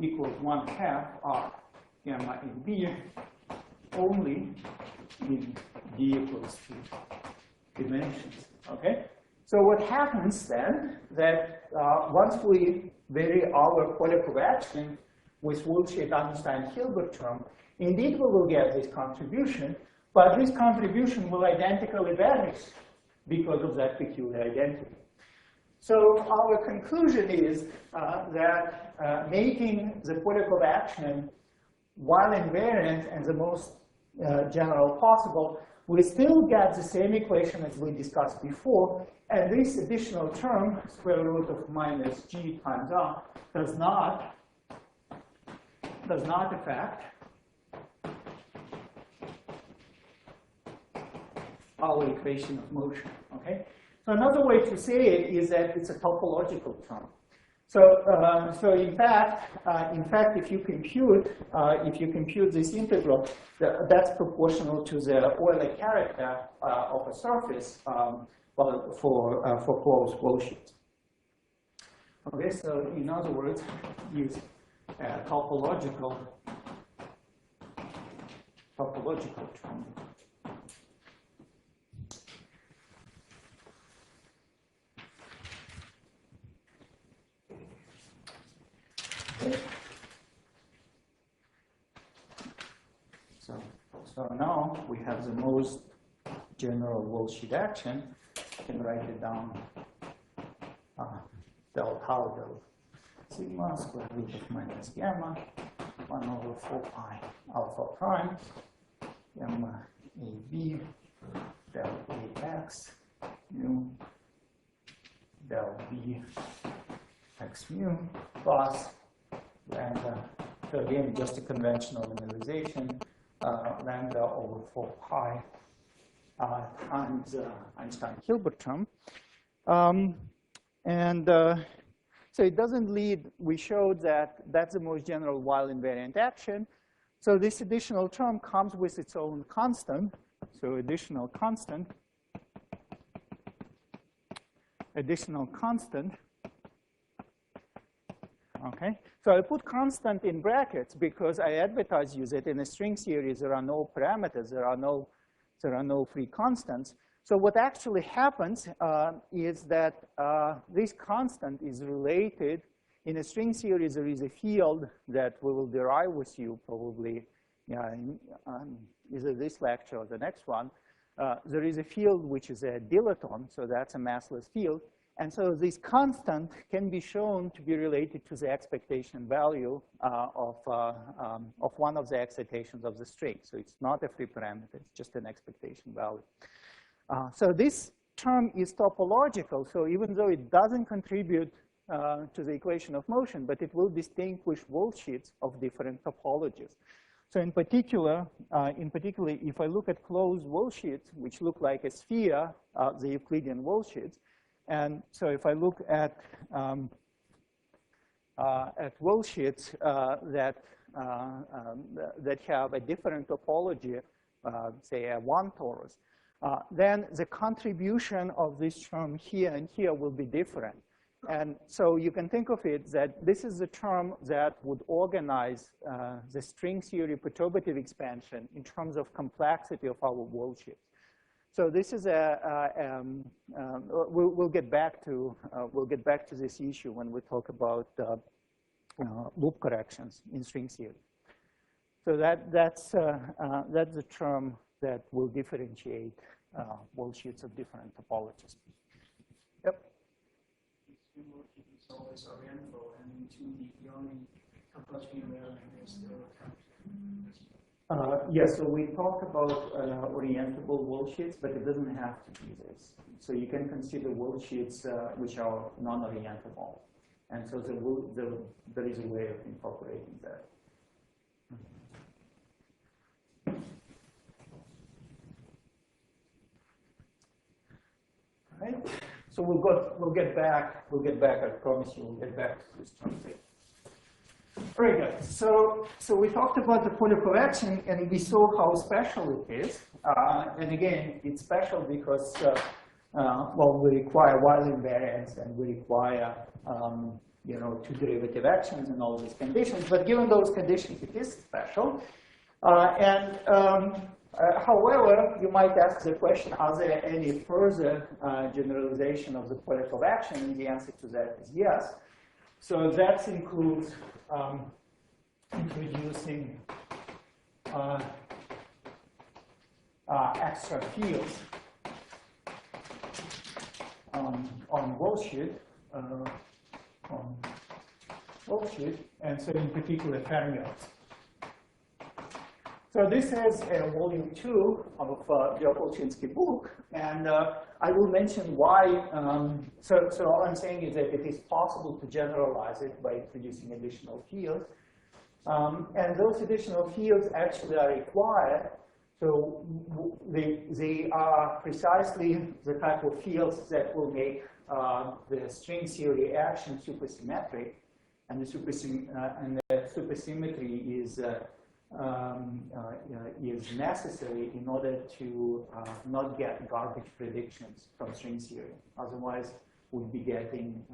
equals 1/2 R gamma in B only in D equals 2 dimensions. Okay? So what happens then that once we vary our Polyakov action with Wolfschild Einstein Hilbert term, indeed we will get this contribution, but this contribution will identically vanish because of that peculiar identity. So our conclusion is that making the Polyakov action while invariant and the most general possible, we still get the same equation as we discussed before, and this additional term, square root of minus g times r, does not affect our equation of motion. Okay. So another way to say it is that it's a topological term. So in fact, if you compute this integral, that's proportional to the Euler character of a surface for closed Wolfschild. Okay, so in other words, use topological term. So now we have the most general Wolfschild action. I can write it down. Del tau del sigma square root of minus gamma 1/4 pi alpha prime gamma AB del AX mu del B x mu plus lambda. So again, just a conventional linearization. Lambda over 4 pi times Einstein-Hilbert term. So it doesn't lead, we showed that that's the most general while invariant action. So this additional term comes with its own constant. So additional constant. Okay, so I put constant in brackets because I advertise you that in a string series there are no parameters, there are no free constants. So what actually happens is that this constant is related. In a string series, there is a field that we will derive with you probably in either this lecture or the next one. There is a field which is a dilaton, so that's a massless field. And so this constant can be shown to be related to the expectation value of one of the excitations of the string. So it's not a free parameter, it's just an expectation value. So this term is topological. So even though it doesn't contribute to the equation of motion, but it will distinguish Wolfschilds of different topologies. So in particular, if I look at closed Wolfschilds, which look like a sphere, the Euclidean Wolfschilds, and so if I look at Wolfschilds that have a different topology, say a 1 torus, then the contribution of this term here and here will be different. And so you can think of it that this is the term that would organize the string theory perturbative expansion in terms of complexity of our Wolfschilds. So this is we'll get back to this issue when we talk about loop corrections in string theory. So that's the term that will differentiate Wolfschilds of different topologies. Yep. Is always oriental, and 2D, the only Yes, so we talked about orientable wall sheets, but it doesn't have to be this. So you can consider wall sheets which are non-orientable. And so there is a way of incorporating that. Right? So we'll get back, I promise you, we'll get back to this topic. All right, guys. So we talked about the polyconvection, and we saw how special it is. And again, it's special because, well, we require Weyl invariance, and we require, you know, two derivative actions and all these conditions. But given those conditions, it is special. However, you might ask the question, are there any further generalization of the Polyakov action? And the answer to that is yes. So that includes introducing extra fields on wall sheet, and so in particular fermions. So this is volume 2 of the Opolchinsky book, and I will mention why. So all I'm saying is that it is possible to generalize it by introducing additional fields. And those additional fields actually are required. So they are precisely the type of fields that will make the string theory action supersymmetric, and the supersymmetry is necessary in order to not get garbage predictions from string theory. Otherwise, we'd be getting,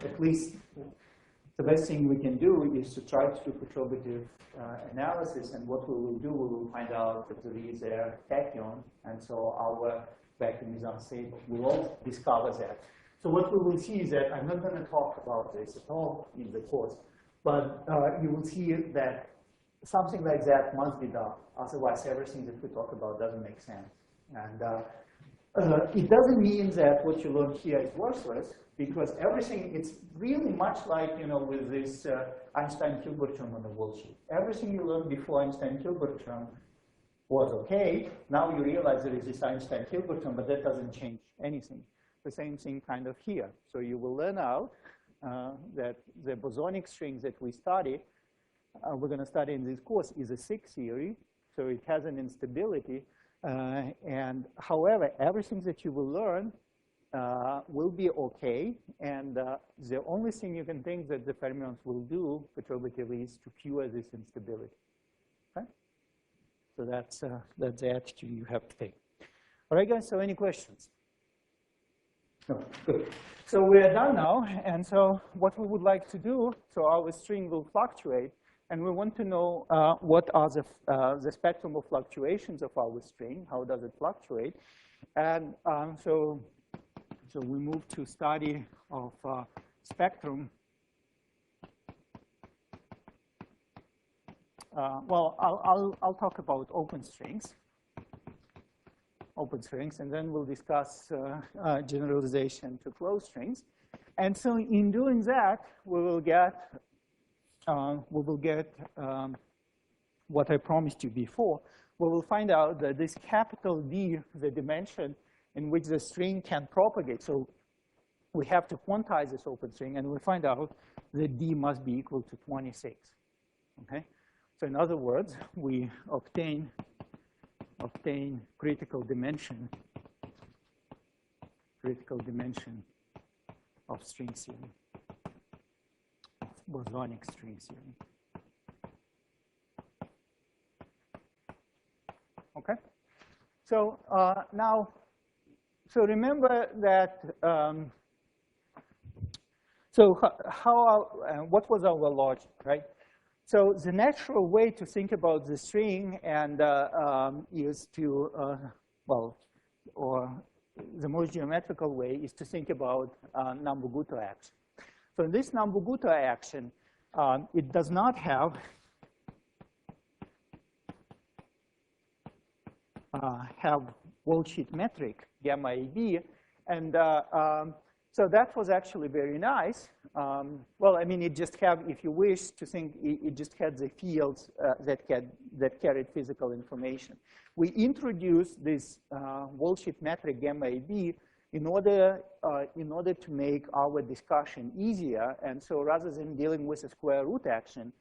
at least the best thing we can do is to try to do perturbative analysis, and what we will do, we will find out that there is a tachyon, and so our vacuum is unstable. We'll all discover that. So what we will see is that, I'm not going to talk about this at all in the course, but you will see that something like that must be done. Otherwise, everything that we talk about doesn't make sense. And it doesn't mean that what you learn here is worthless, because everything, it's really much like, you know, with this Einstein-Hilbert term on the wall sheet. Everything you learned before Einstein-Hilbert term was okay. Now you realize there is this Einstein-Hilbert term, but that doesn't change anything. The same thing kind of here. So you will learn out that the bosonic strings that we study, we're going to study in this course, is a SIG theory, so it has an instability. And however, everything that you will learn will be okay. And the only thing you can think that the fermions will do perturbatively is to cure this instability. Okay? So that's the attitude you have to take. All right, guys, so any questions? No, good. So we're done now. And so what we would like to do, so our string will fluctuate. And we want to know what are the spectrum of fluctuations of our string. How does it fluctuate? And so we move to study of spectrum. Well, I'll talk about open strings, and then we'll discuss generalization to closed strings. And so in doing that, we will get what I promised you before. We will find out that this capital D, the dimension in which the string can propagate. So we have to quantize this open string, and we find out that D must be equal to 26. Okay? So in other words, we obtain critical dimension of string theory. Bosonic string theory. Okay, so now, so remember that. So what was our logic, right? So the natural way to think about the string and is to well, or the most geometrical way is to think about Nambu-Goto action. So in this Nambu-Goto action, it does not have wall sheet metric gamma AB, and so that was actually very nice well, I mean, it just have, if you wish to think, it just had the fields that carried physical information. We introduced this Walsh-Heath metric gamma AB in order to make our discussion easier. And so rather than dealing with a square root action,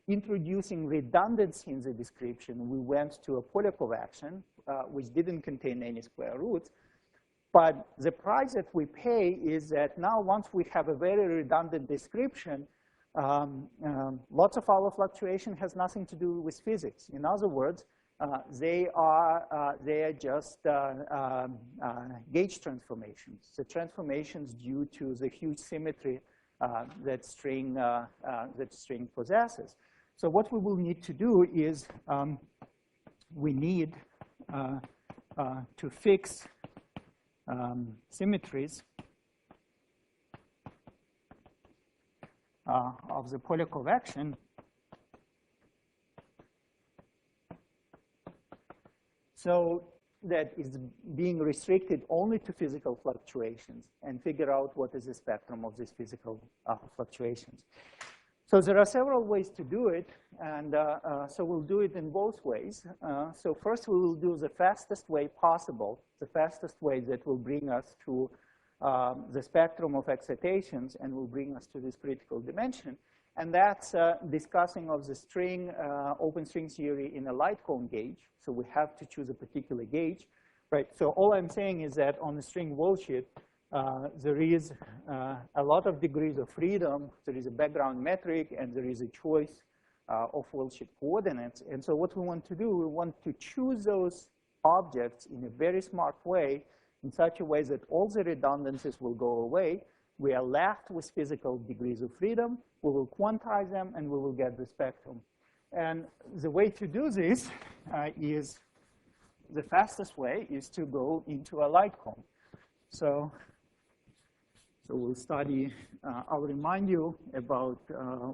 introducing redundancy in the description, we went to a Polyakov action, which didn't contain any square roots. But the price that we pay is that now once we have a very redundant description, lots of our fluctuation has nothing to do with physics. In other words, they are just gauge transformations. The transformations due to the huge symmetry that string possesses. So what we will need to do is we need to fix symmetries of the Polyakov action so that is being restricted only to physical fluctuations and figure out what is the spectrum of these physical fluctuations. So there are several ways to do it, and so we'll do it in both ways. So first we will do the fastest way possible, the fastest way that will bring us to the spectrum of excitations and will bring us to this critical dimension. And that's discussing of the string, open string theory in a light cone gauge. So we have to choose a particular gauge, right? So all I'm saying is that on the string Walsh-Heath, there is a lot of degrees of freedom. There is a background metric, and there is a choice of Walsh-Heath coordinates. And so what we want to do, we want to choose those objects in a very smart way, in such a way that all the redundancies will go away. We are left with physical degrees of freedom. We will quantize them, and we will get the spectrum. And the way to do this is, the fastest way is to go into a light cone. So we'll study, I'll remind you about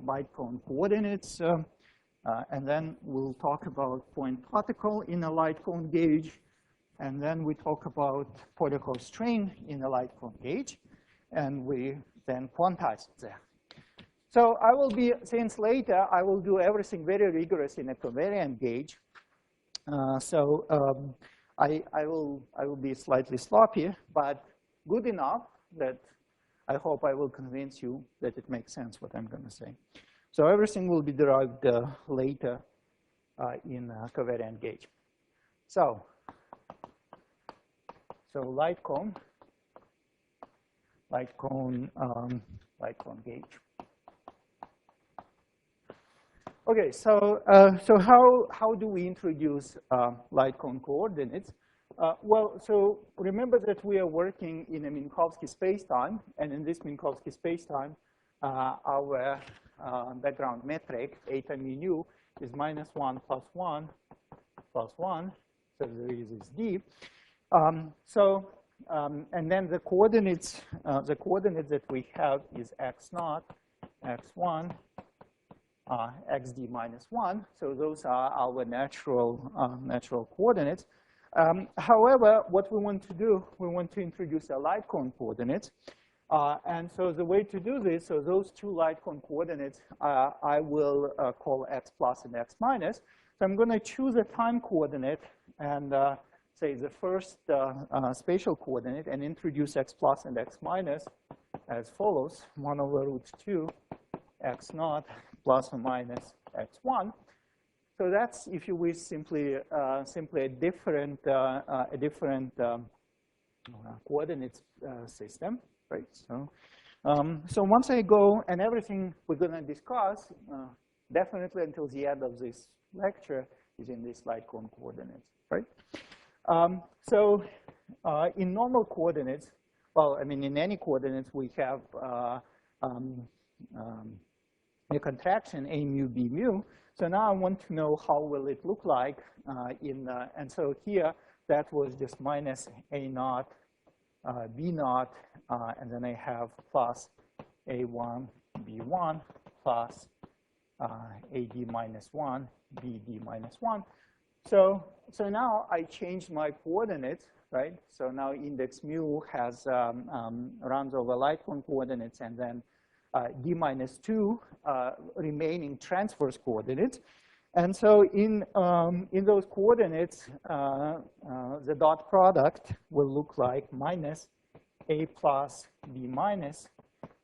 light cone coordinates, and then we'll talk about point particle in a light cone gauge, and then we talk about Polyakov string in a light cone gauge, and we then quantize it there. So I will be, since later, I will do everything very rigorous in a covariant gauge. I will be slightly sloppy, but good enough that I hope I will convince you that it makes sense what I'm going to say. So everything will be derived later in a covariant gauge. So light cone gauge. Okay, so how do we introduce light cone coordinates? Well, so remember that we are working in a Minkowski spacetime, and in this Minkowski spacetime, our background metric, eta mu nu, is -1 plus 1 plus 1. So there is this d. And then the coordinates that we have is x0, x1, xd minus 1. So those are our natural coordinates. However, what we want to do, we want to introduce a light cone coordinate. And so the way to do this, so those two light cone coordinates, I will call x plus and x minus. So I'm going to choose a time coordinate and say the first spatial coordinate and introduce x plus and x minus as follows: 1 over root 2 x0 plus or minus x1. So that's, if you wish, simply a different coordinate system, right? So once I go, and everything we're going to discuss, definitely until the end of this lecture, is in these light cone coordinates, right? In normal coordinates, well, I mean, in any coordinates, we have a contraction A mu B mu. So now I want to know how will it look like and so here that was just minus A0, B0, and then I have plus A1, B1 plus AD minus 1, BD minus 1. So now I changed my coordinates, right? So now index mu has runs over light cone coordinates, and then d minus 2 remaining transverse coordinates. And so in those coordinates, the dot product will look like minus a plus b minus,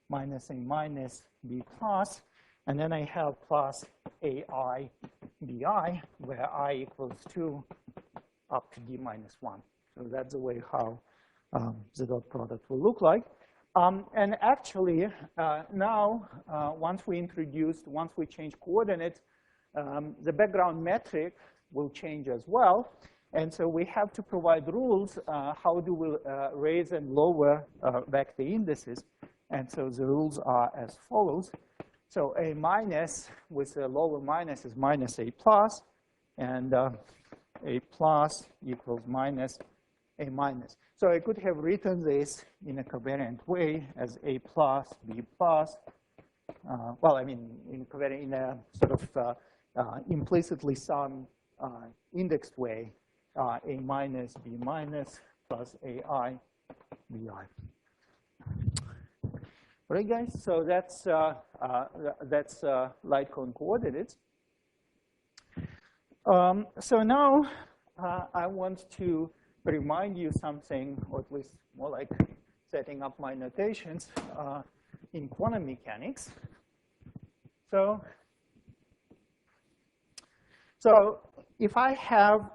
minus a minus b plus, and then I have plus ai bi, where I equals 2 up to d minus 1. So that's the way how the dot product will look like. And actually, now, once we change coordinates, the background metric will change as well. And so we have to provide rules. How do we raise and lower vector indices? And so the rules are as follows. So a minus with a lower minus is minus a plus, and a plus equals minus a minus. So I could have written this in a covariant way as a plus, b plus. Well, I mean, in a sort of implicitly sum indexed way, a minus, b minus, plus ai, bi. All right, guys, so that's light cone coordinates. So now I want to remind you something, or at least more like setting up my notations in quantum mechanics. So if I have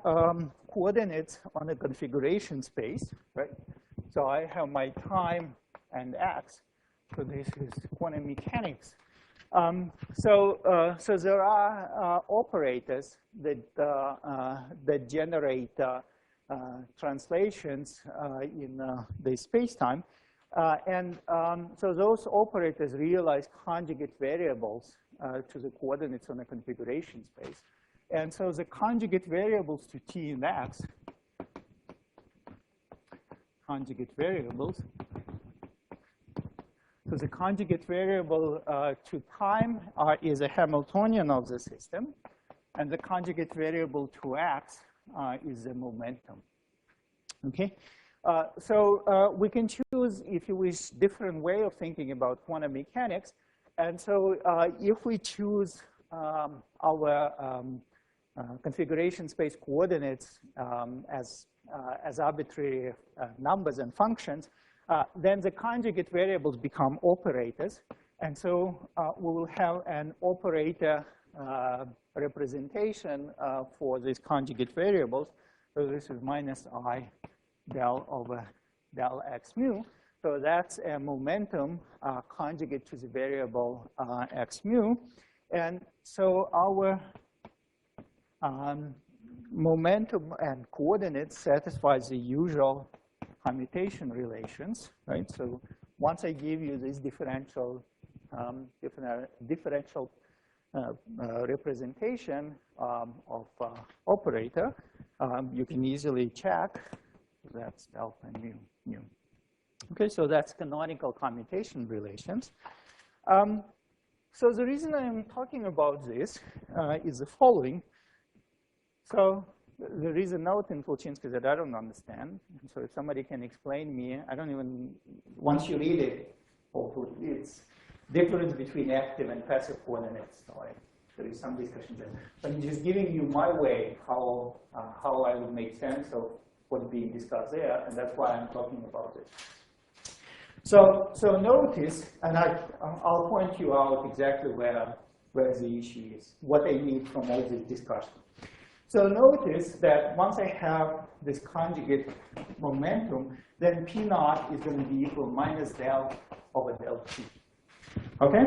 coordinates on a configuration space, right? So I have my time and x. So this is quantum mechanics. So there are operators that generate translations in the space-time. So those operators realize conjugate variables to the coordinates on a configuration space. And so the conjugate variables to t and x, conjugate variables. So the conjugate variable to time is a Hamiltonian of the system. And the conjugate variable to x is the momentum. Okay? So we can choose, if you wish, different way of thinking about quantum mechanics. And so if we choose our configuration space coordinates as arbitrary numbers and functions, then the conjugate variables become operators. And so we will have an operator representation for these conjugate variables. So this is minus I del over del x mu. So that's a momentum conjugate to the variable x mu. And so our momentum and coordinates satisfies the usual commutation relations, right? So once I give you this differential representation of operator, you can easily check that's delta mu. Okay, so that's canonical commutation relations. So the reason I'm talking about this is the following. So there is a note in Tulchinski that I don't understand. So if somebody can explain me, I don't even, once you read it, hopefully it's difference between active and passive coordinates. So there is some discussion there. But I'm just giving you my way how I would make sense of what's being discussed there, and that's why I'm talking about it. So notice, and I'll point you out exactly where the issue is, what I need from all this discussion. So notice that once I have this conjugate momentum, then P naught is going to be equal minus del over del T. Okay?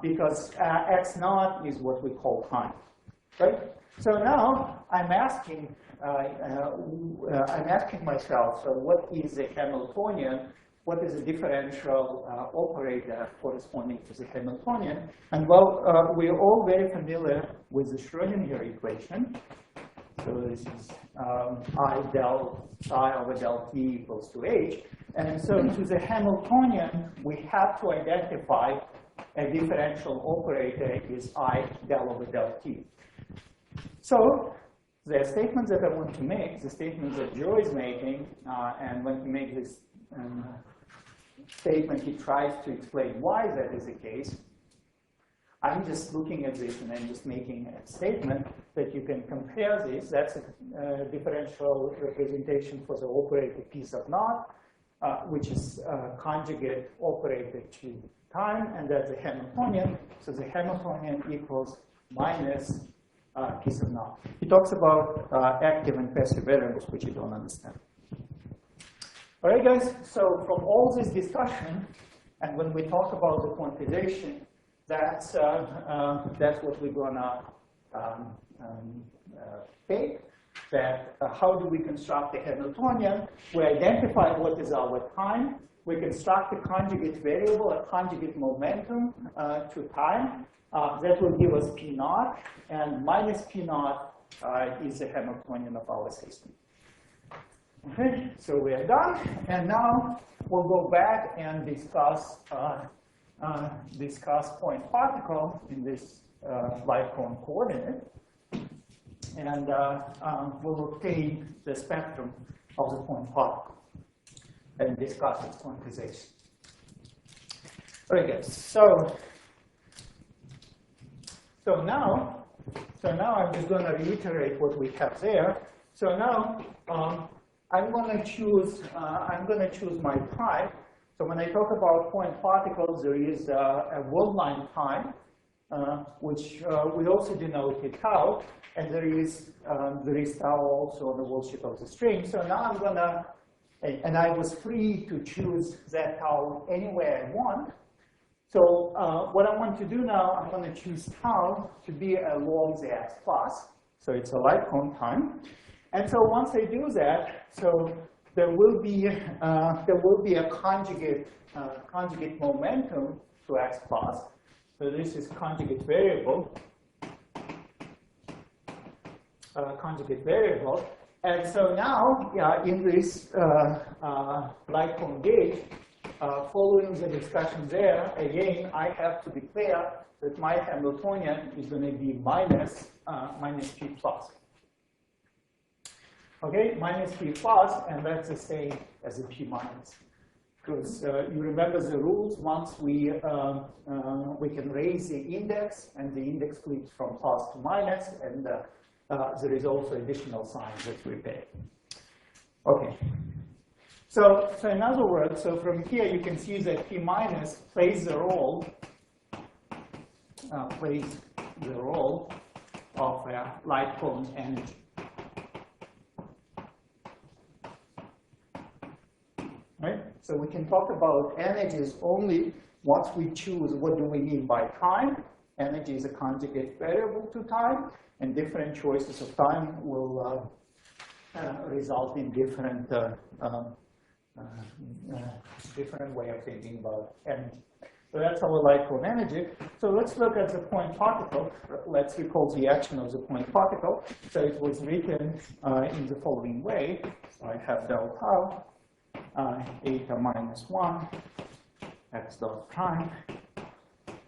Because x naught is what we call time, right? So now I'm asking myself, so what is the Hamiltonian? What is the differential operator corresponding to the Hamiltonian? And well, we're all very familiar with the Schrodinger equation. So this is I del psi over del t equals to h. And so to the Hamiltonian, we have to identify a differential operator is I del over del t. So the statements that I want to make, the statements that Joe is making, and when he makes this statement, he tries to explain why that is the case. I'm just looking at this and I'm just making a statement that you can compare this. That's a differential representation for the operator p sub naught, which is conjugate operator to time, and that's a Hamiltonian. So the Hamiltonian equals minus p sub naught. He talks about active and passive variables, which you don't understand. All right, guys, so from all this discussion, and when we talk about the quantization, that's what we're gonna take. That how do we construct a Hamiltonian? We identify what is our time. We construct a conjugate variable, a conjugate momentum to time. That will give us P naught, and minus P naught is the Hamiltonian of our system. Okay, so we are done, and now we'll go back and discuss point particle in this light cone coordinate, and we'll obtain the spectrum of the point particle and discuss its quantization. Very good. So now I'm just going to reiterate what we have there. So now I'm going to choose my time. So when I talk about point particles, there is a world line time, which we also denoted tau, and there is tau also on the worldsheet of the string. So now I'm gonna, and I was free to choose that tau anywhere I want. So what I want to do now, I'm going to choose tau to be along the x plus. So it's a light cone time. And so once I do that, so there will be a conjugate momentum to x plus. So this is conjugate variable. And so now, in this light cone gauge, following the discussion there, again, I have to declare that my Hamiltonian is going to be minus P plus. Okay, minus P plus, and that's the same as a P minus. Because you remember the rules, once we can raise the index, and the index flips from plus to minus, and there is also additional signs that we pay. Okay. So in other words, so from here you can see that P minus plays the role of a light cone energy. Right? So we can talk about energies only once we choose what do we mean by time. Energy is a conjugate variable to time, and different choices of time will result in different way of thinking about energy. So that's our light cone energy. So let's look at the point particle. Let's recall the action of the point particle. So it was written in the following way. So I have del tau, eta minus 1, x dot prime,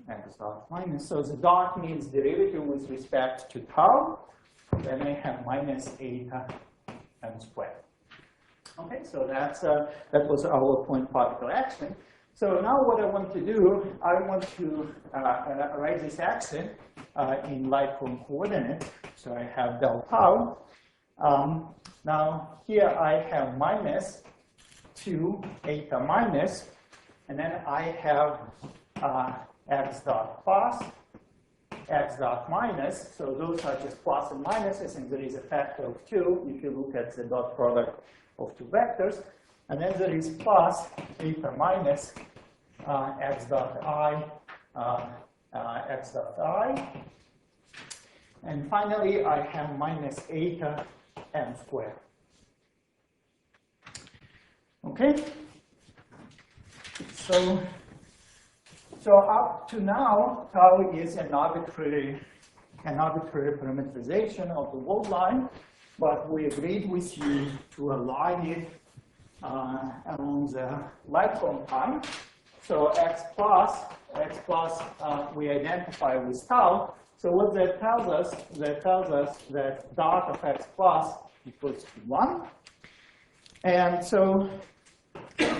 x dot minus. So the dot means derivative with respect to tau. Then I have minus eta m squared. Okay, so that was our point particle action. So now what I want to do, I want to write this action in light cone coordinate. So I have del tau. Now here I have minus 2 eta minus, and then I have x dot plus, x dot minus. So those are just plus and minuses, and there is a factor of 2 if you look at the dot product of two vectors. And then there is plus eta minus x dot I, x dot I. And finally, I have minus eta m squared. Okay? So up to now, tau is an arbitrary parameterization of the world line, but we agreed with you to align it along the light cone time. So x plus we identify with tau. So what that tells us, that dot of x plus equals to 1. And so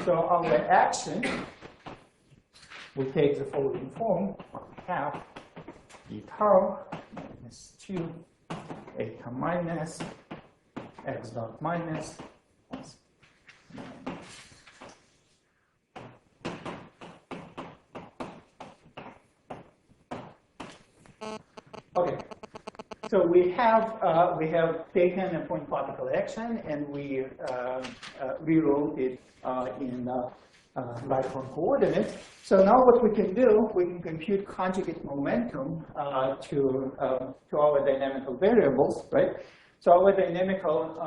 So our action will take the following form: half e tau minus 2 eta minus x dot minus plus okay. So we have taken a point particle action and we rewrote it in Lycon coordinates. So now what we can do, we can compute conjugate momentum to our dynamical variables, right? So our dynamical,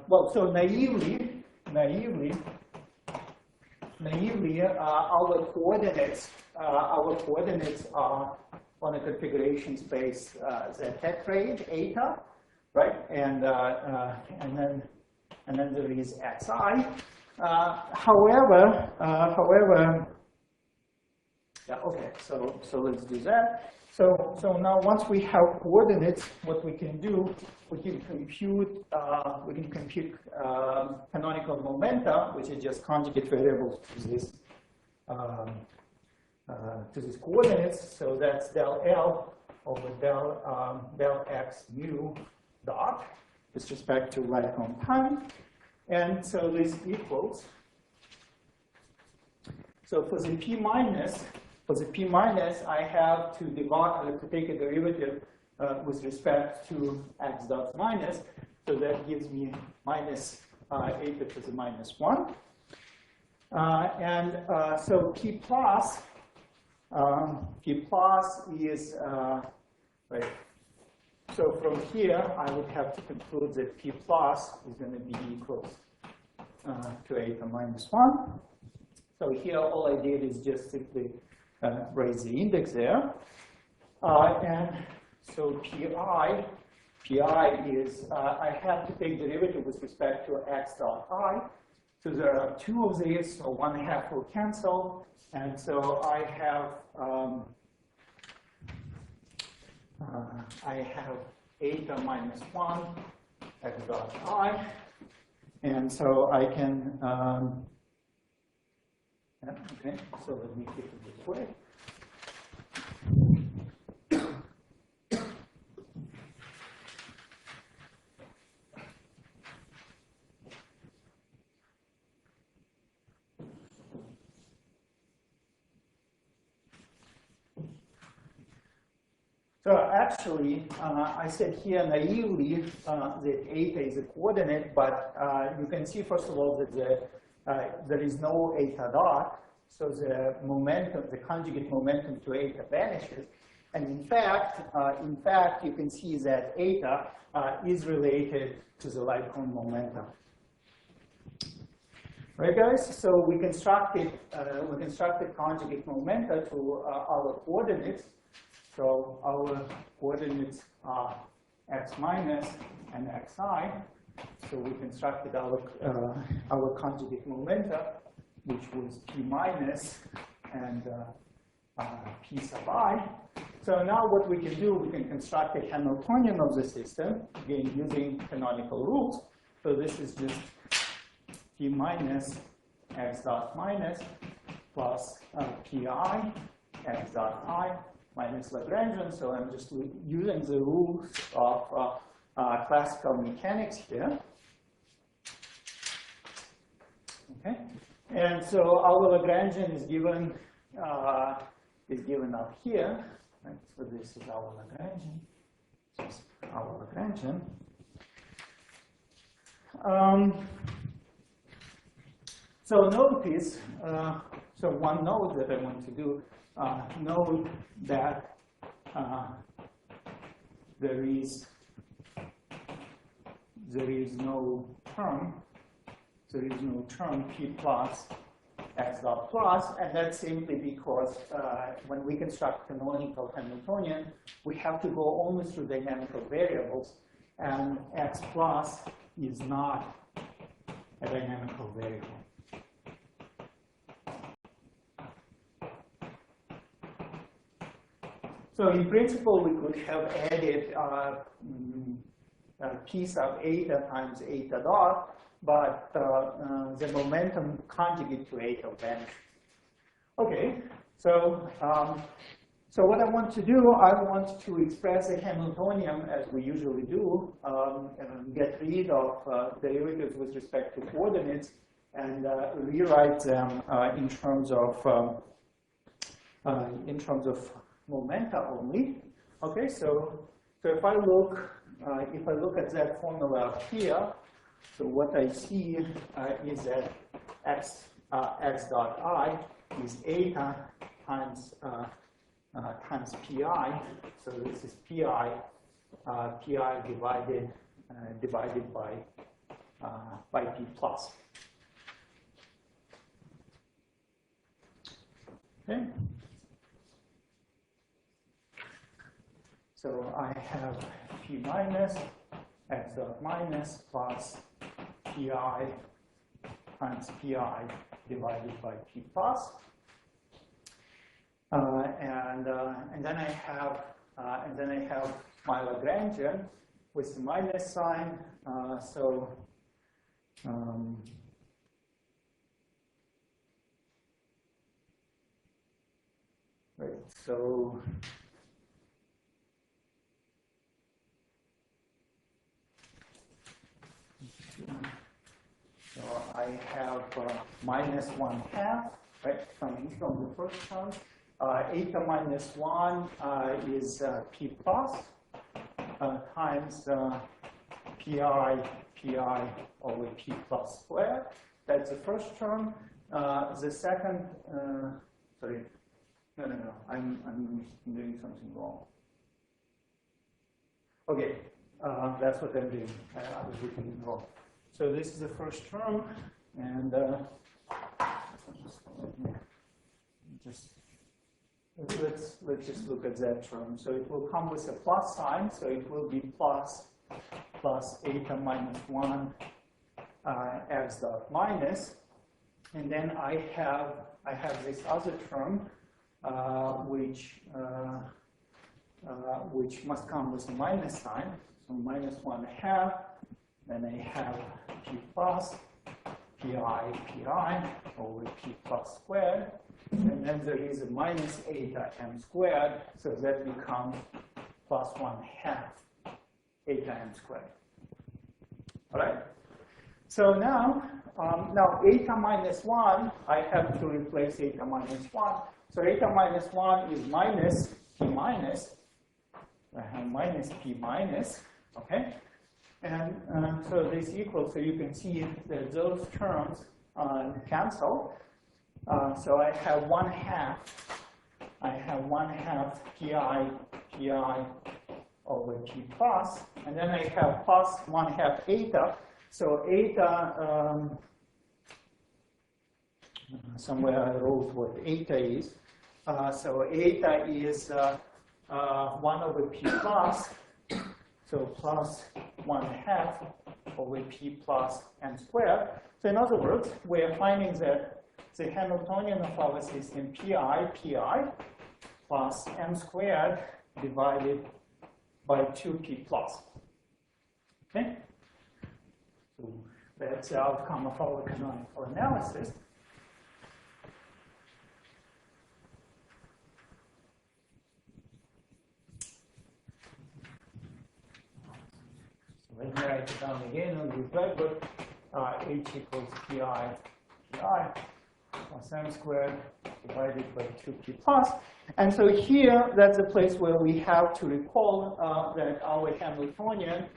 well, so naively, our coordinates are on a configuration space the tetrade eta, right? And then there is xi. However, yeah, okay. So let's do that. So now once we have coordinates, what we can do, we can compute canonical momenta, which is just conjugate variables to these coordinates. So that's del L over del x mu dot with respect to Lycon time. And so this equals, so for the p minus, I have to take a derivative with respect to x dot minus. So that gives me minus eta to the minus 1. So p plus is, right. So from here, I would have to conclude that p plus is going to be equal to eta minus 1. So here, all I did is just simply raise the index there. And so pi is, I have to take derivative with respect to x dot I. So there are two of these, so 1/2 will cancel. And so I have eta minus 1 x dot I. And so I can, okay, so let me keep it this way. So actually, I said here naively that eta is a coordinate, but you can see first of all that there is no eta dot, so the momentum, the conjugate momentum to eta vanishes, and in fact, you can see that eta is related to the Lycon momentum. Right, guys? So we constructed conjugate momenta to our coordinates. So our coordinates are x minus and xi. So we constructed our conjugate momenta, which was p minus and p sub I. So now what we can do, we can construct a Hamiltonian of the system, again using canonical rules. So this is just p minus x dot minus plus pi x dot I minus Lagrangian. So I'm just using the rules of classical mechanics here. Okay, and so our Lagrangian is given up here. Right? So this is our Lagrangian. This is our Lagrangian. So notice, so one note that I want to do. Note that there is no term p plus x dot plus, and that's simply because when we construct canonical Hamiltonian, we have to go only through dynamical variables, and x plus is not a dynamical variable. So in principle, we could have added P sub eta times eta dot, but the momentum conjugate to eta vanishes. Okay, so so what I want to do, I want to express a Hamiltonian as we usually do, and get rid of derivatives with respect to coordinates, and rewrite them in terms of momenta only. Okay, so if I look at that formula up here, so what I see is that x dot I is eta times times pi. So this is pi divided by p plus. Okay. So I have p minus x dot minus plus pi times pi divided by p plus, and then I have my Lagrangian with the minus sign. Right. So I have minus 1/2, right, coming from the first term. Eta minus 1 is p plus times pi over p plus squared. That's the first term. The second, sorry, no, I'm doing something wrong. Okay, that's what I'm doing. I was looking wrong. So this is the first term, and let's just look at that term. So it will come with a plus sign, so it will be plus eta minus 1 x dot minus, and then I have this other term which must come with a minus sign. So minus 1/2. Then I have p plus pi over p plus squared. And then there is a minus eta m squared, so that becomes plus 1/2 eta m squared. All right? So now eta minus 1, I have to replace eta minus 1. So eta minus 1 is minus p minus. I have minus p minus, okay? And so this equals, so you can see that those terms cancel. So I have 1/2. I have 1/2 pi over p plus, and then I have plus 1/2 eta. So eta, somewhere I wrote what eta is. So eta is 1 over p plus. So plus 1/2 over p plus m squared. So in other words, we are finding that the Hamiltonian of our system pi plus m squared divided by 2p plus. Okay? So that's the outcome of our canonical analysis. Let me write it down again on the blackboard. H equals pi plus m squared divided by 2p plus. And so here, that's a place where we have to recall that our Hamiltonian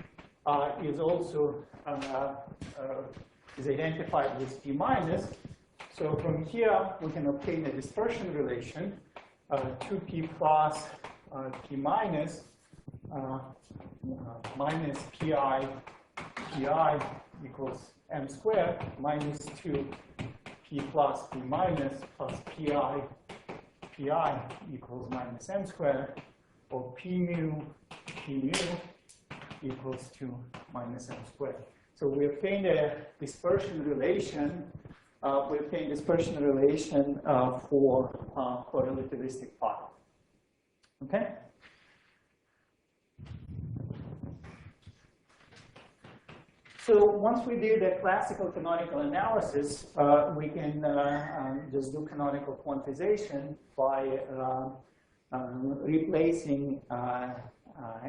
is also is identified with p minus. So from here, we can obtain a dispersion relation, 2p plus p minus minus pi equals m squared minus 2 p plus p minus plus pi equals minus m squared, or p mu equals to minus m squared. So we obtained a dispersion relation. For relativistic part. Okay. So once we did a classical canonical analysis, we can just do canonical quantization by replacing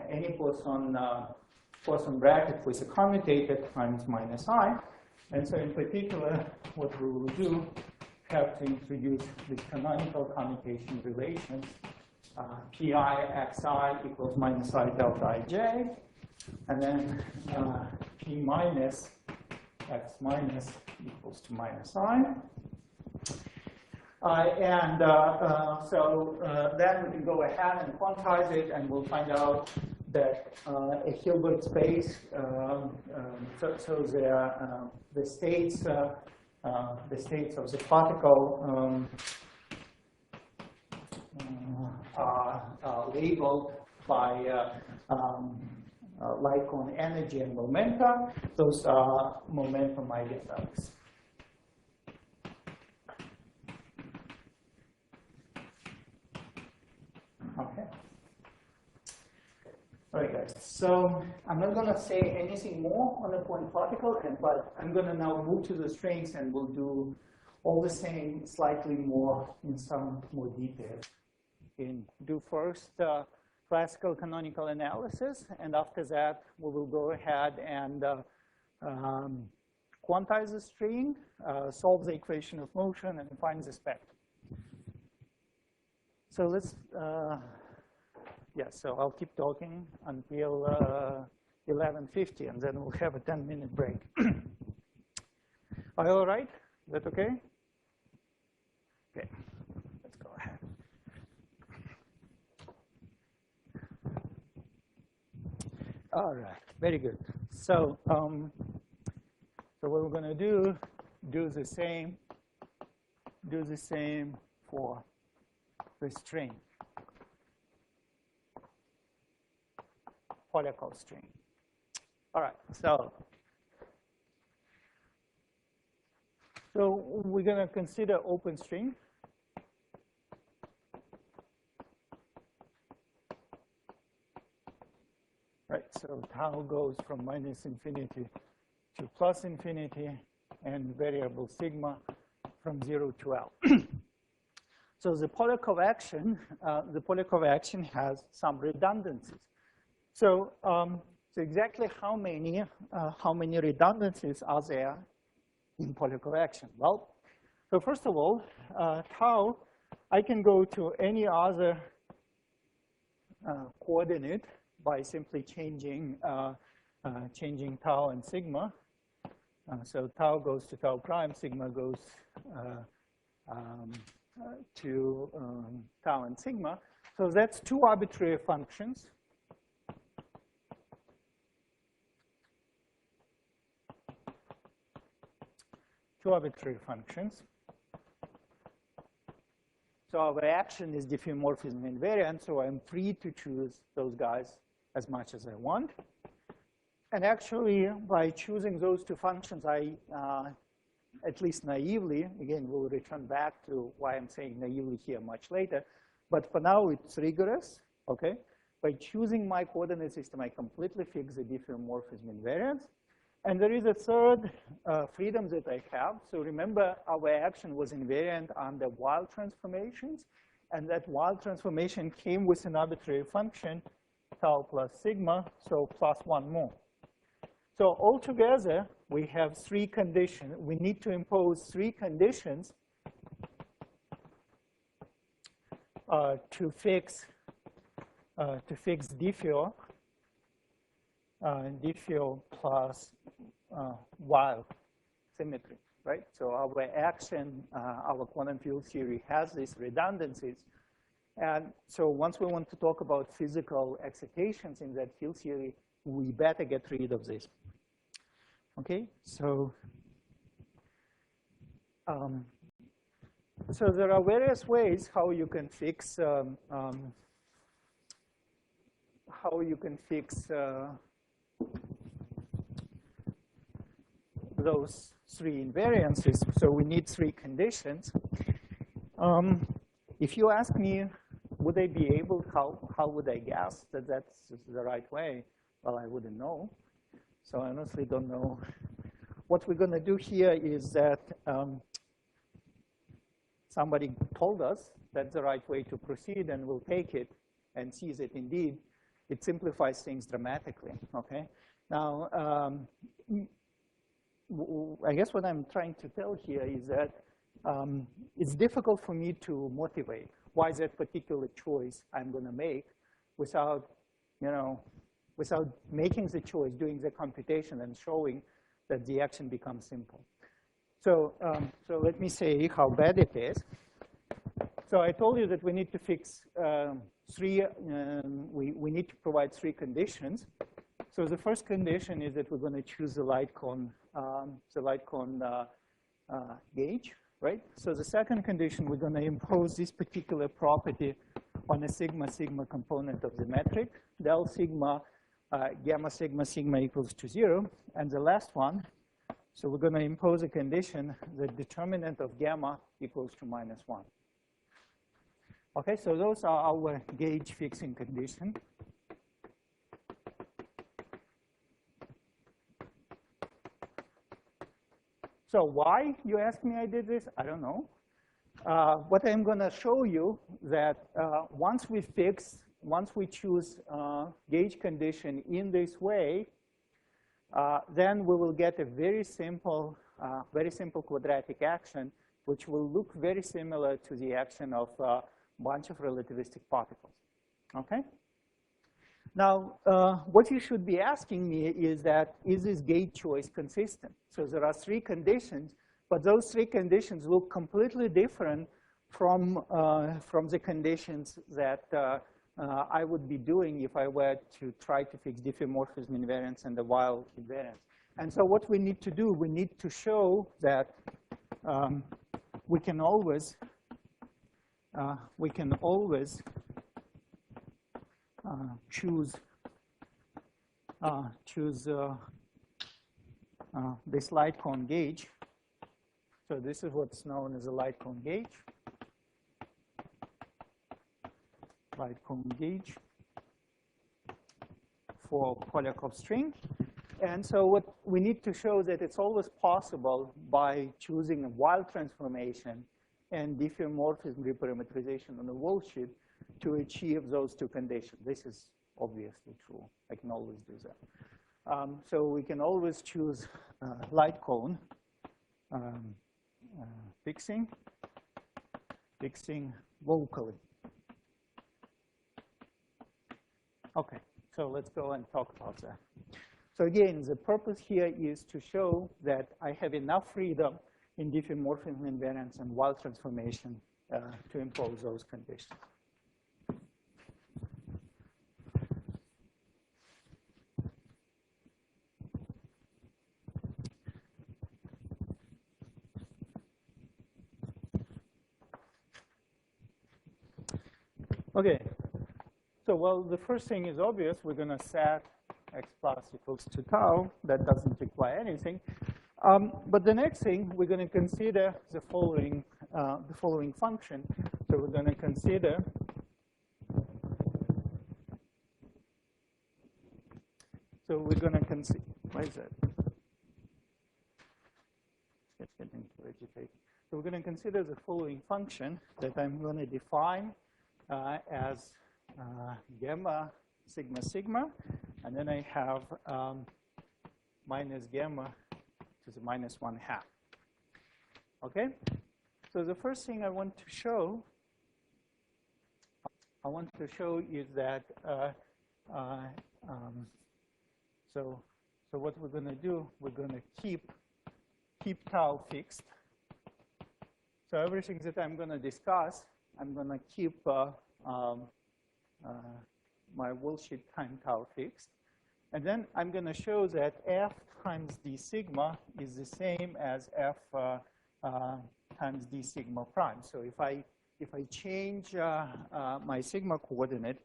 any Poisson bracket with a commutator times minus I. And so in particular, what we will do, have to introduce these canonical commutation relations, pi xi equals minus I delta ij, and then p minus x minus equals to minus I. Then we can go ahead and quantize it, and we'll find out that a Hilbert space, the states of the particle are labeled by like on energy and momenta. Those are momentum eigenvalues. Okay. All right, guys. So I'm not going to say anything more on the point particle, but I'm going to now move to the strings, and we'll do all the same, slightly more in some more detail. Do first classical canonical analysis, and after that, we will go ahead and quantize the string, solve the equation of motion, and find the spectrum. So let's, so I'll keep talking until 11:50, and then we'll have a 10-minute break. Are you all right? Is that okay? Okay, let's go ahead. All right, very good. So, so what we're going to do the same for the string, Polyakov string. All right, so we're going to consider open string. Right, so tau goes from minus infinity to plus infinity, and variable sigma from 0 to L. So the Polyakov action has some redundancies. So, so exactly how many redundancies are there in Polyakov action? Well, so first of all, tau, I can go to any other coordinate by simply changing tau and sigma. So tau goes to tau prime, sigma goes to tau and sigma. So that's two arbitrary functions. Two arbitrary functions. So our action is diffeomorphism invariant, so I'm free to choose those guys as much as I want. And actually, by choosing those two functions, I, at least naively, again, we'll return back to why I'm saying naively here much later, but for now, it's rigorous, okay? By choosing my coordinate system, I completely fix the diffeomorphism invariance. And there is a third freedom that I have. So remember, our action was invariant under Weyl transformations, and that Weyl transformation came with an arbitrary function, tau plus sigma, so plus one more. So altogether, we have three conditions. We need to impose three conditions to fix diffeo plus Weyl symmetry, right? So our action, our quantum field theory has these redundancies. And so once we want to talk about physical excitations in that field theory, we better get rid of this. Okay, so so there are various ways how you can fix those three invariances. So we need three conditions. If you ask me, would I be able, how would I guess that that's the right way? Well, I wouldn't know. So I honestly don't know. What we're going to do here is that somebody told us that's the right way to proceed, and we'll take it and see that indeed it simplifies things dramatically, okay? Now, I guess what I'm trying to tell here is that it's difficult for me to motivate why that particular choice I'm going to make without, without making the choice, doing the computation, and showing that the action becomes simple. So, so let me say how bad it is. So I told you that we need to fix we need to provide 3 conditions. So the first condition is that we're going to choose the light cone gauge, right? So the second condition, we're going to impose this particular property on a sigma-sigma component of the metric, del sigma, gamma sigma sigma equals to 0. And the last one, so we're going to impose a condition, the determinant of gamma equals to -1. Okay, so those are our gauge fixing conditions. So why, you ask me, I did this? I don't know. What I'm going to show you that once we choose gauge condition in this way, then we will get a very simple quadratic action, which will look very similar to the action of a bunch of relativistic particles. Okay? Now, what you should be asking me is that, is this gauge choice consistent? So there are 3 conditions, but those 3 conditions look completely different from the conditions that I would be doing if I were to try to fix diffeomorphism invariance and the Weil invariance. And so what we need to do, we need to show that we can always choose this light cone gauge. So this is what's known as a light cone gauge. Light cone gauge for Polyakov string. And so what we need to show that it's always possible by choosing a Weil transformation and diffeomorphism reparameterization on the wall sheet to achieve those 2 conditions. This is obviously true. I can always do that. So we can always choose light cone fixing locally. Okay, so let's go and talk about that. So again, the purpose here is to show that I have enough freedom in diffeomorphism invariance and Weil transformation to impose those conditions. Okay, so well, the first thing is obvious. We're going to set x plus equals to tau. That doesn't require anything. But the next thing, we're going to consider the following function. So we're going to consider why is that? It's getting too agitated. So we're going to consider the following function that I'm going to define as gamma sigma sigma, and then I have minus gamma to the -1/2. Okay? So the first thing I want to show is that so what we're going to do, we're going to keep tau fixed. So everything that I'm going to discuss, I'm going to keep my wall sheet time tau fixed. And then I'm going to show that f times d sigma is the same as f times d sigma prime. So if I change my sigma coordinate,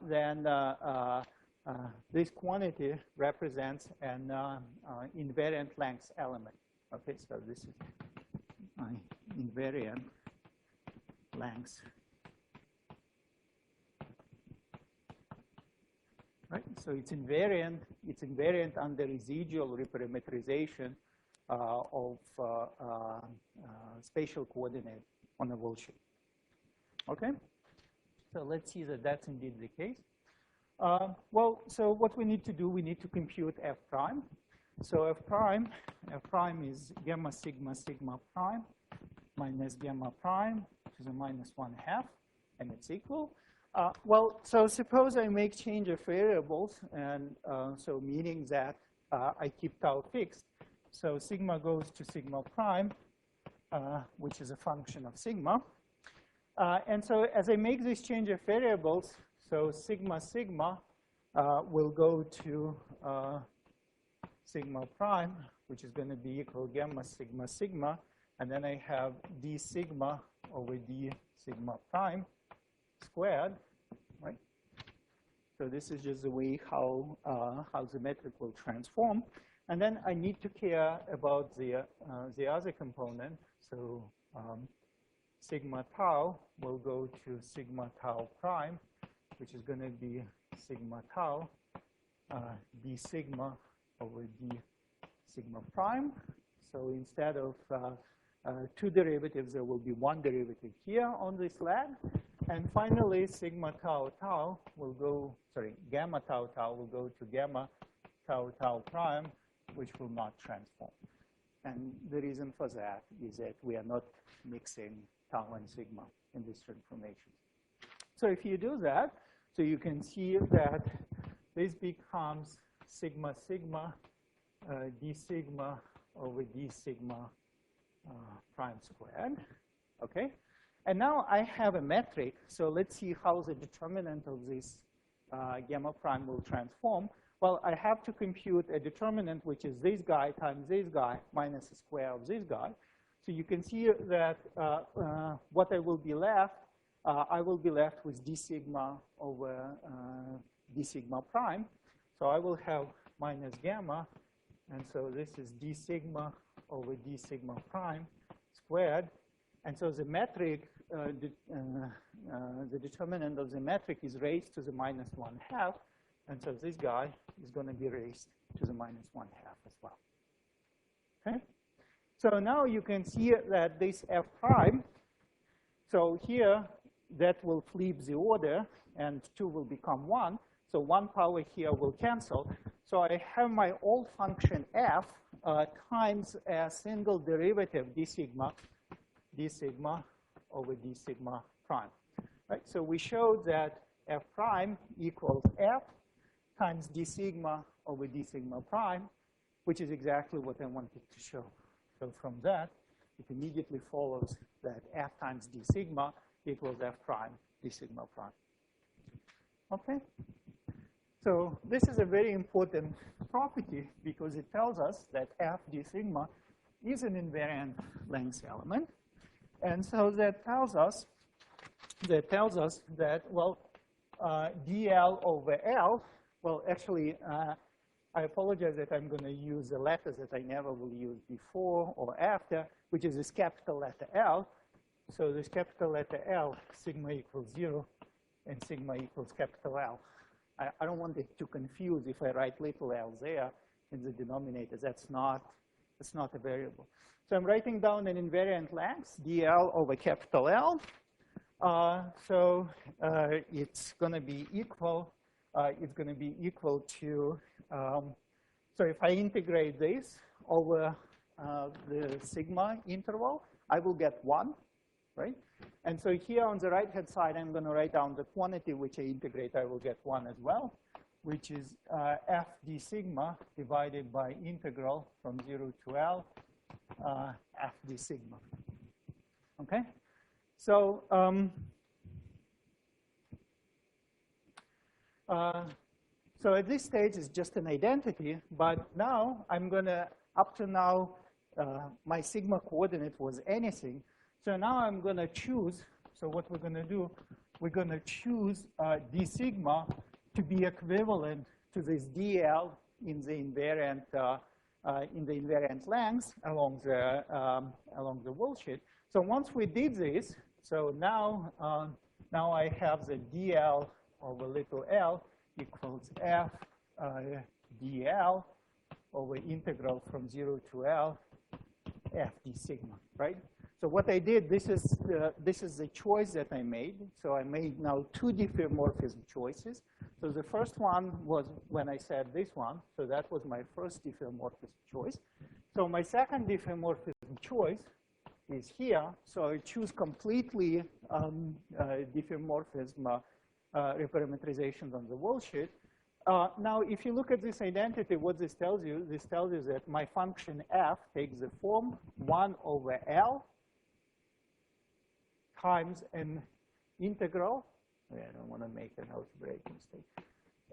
then this quantity represents an invariant length element. Okay, so this is my invariant length right? So it's invariant. It's invariant under residual reparametrization of spatial coordinate on a whole sheet. Okay? So let's see that that's indeed the case. Well, so what we need to do, we need to compute f prime. So f prime is gamma sigma sigma prime minus gamma prime to the minus 1/2, and it's equal. Well, so suppose I make change of variables, and so meaning that I keep tau fixed. So sigma goes to sigma prime, which is a function of sigma. And so as I make this change of variables, so sigma sigma will go to sigma prime, which is going to be equal gamma sigma sigma. And then I have d sigma over d sigma prime squared, right? So this is just the way how the metric will transform. And then I need to care about the other component. So sigma tau will go to sigma tau prime, which is going to be sigma tau d sigma over d sigma prime. So instead of two derivatives, there will be one derivative here on this lag. And finally, sigma tau tau will go, sorry, gamma tau tau will go to gamma tau tau prime, which will not transform. And the reason for that is that we are not mixing tau and sigma in this transformation. So if you do that, so you can see that this becomes sigma sigma d sigma over d sigma prime squared, okay? And now I have a metric, so let's see how the determinant of this gamma prime will transform. Well, I have to compute a determinant, which is this guy times this guy minus the square of this guy. So you can see that what I will be left with d sigma over d sigma prime. So I will have minus gamma, and so this is d sigma over d sigma prime squared. And so the metric, the determinant of the metric is raised to the minus 1/2. And so this guy is going to be raised to the minus 1/2 as well. Okay? So now you can see that this f prime, so here that will flip the order, and 2 will become 1. So 1 power here will cancel. So I have my old function f times a single derivative d sigma over d sigma prime. Right? So we showed that f prime equals f times d sigma over d sigma prime, which is exactly what I wanted to show. So from that, it immediately follows that f times d sigma equals f prime d sigma prime. Okay? So this is a very important property because it tells us that f d sigma is an invariant length element. And so that tells us that, well, dl over L, well, actually, I apologize that I'm going to use the letters that I never will use before or after, which is this capital letter L. So this capital letter L, sigma equals 0, and sigma equals capital L. I don't want it to confuse if I write little l there in the denominator. That's not a variable. So I'm writing down an invariant length, dl over capital L. So it's going to be equal. To, so if I integrate this over the sigma interval, I will get 1, right? And so here on the right-hand side, I'm going to write down the quantity which I integrate. I will get 1 as well, which is f d sigma divided by integral from 0 to L f d sigma. Okay? So so at this stage, it's just an identity. But now, I'm going to, up to now, my sigma coordinate was anything. So now I'm going to choose. So what we're going to do, we're going to choose d sigma to be equivalent to this dl in the invariant length along the wall sheet. So once we did this, so now I have the dl over little l equals f dl over integral from 0 to L f d sigma, right? So what I did, this is the choice that I made. So I made now two diffeomorphism choices. So the first one was when I said this one. So that was my first diffeomorphism choice. So my second diffeomorphism choice is here. So I choose completely diffeomorphism reparameterizations on the wall sheet. Now, if you look at this identity, what this tells you that my function f takes the form 1 over L times an integral. I don't want to make an algebraic mistake.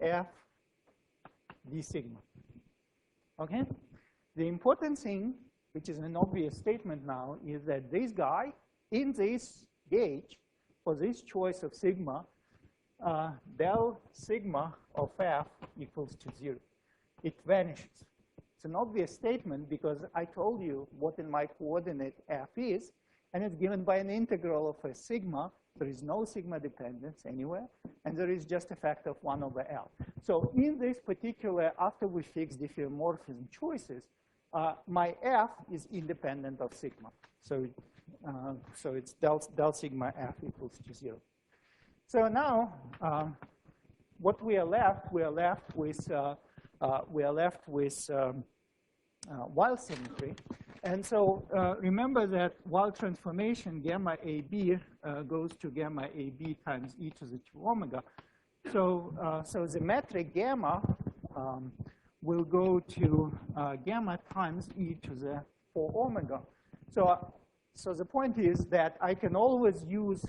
F d sigma. Okay? The important thing, which is an obvious statement now, is that this guy in this gauge, for this choice of sigma, del sigma of f equals to 0. It vanishes. It's an obvious statement because I told you what in my coordinate f is, and it's given by an integral of a sigma. There is no sigma dependence anywhere, and there is just a factor of 1 over L. So in this particular, after we fix diffeomorphism choices, my f is independent of sigma. So it's del sigma f equals to 0. So now, what we are left with Weyl symmetry. And so remember that Weyl transformation gamma AB goes to gamma AB times e to the 2 omega. So the metric gamma will go to gamma times e to the 4 omega. So the point is that I can always use,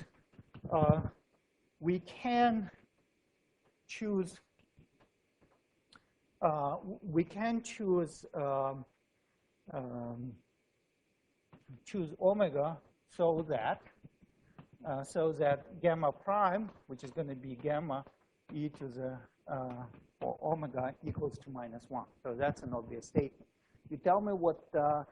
we can choose omega so that gamma prime, which is going to be gamma e to the or omega equals to -1. So that's an obvious statement. You tell me what the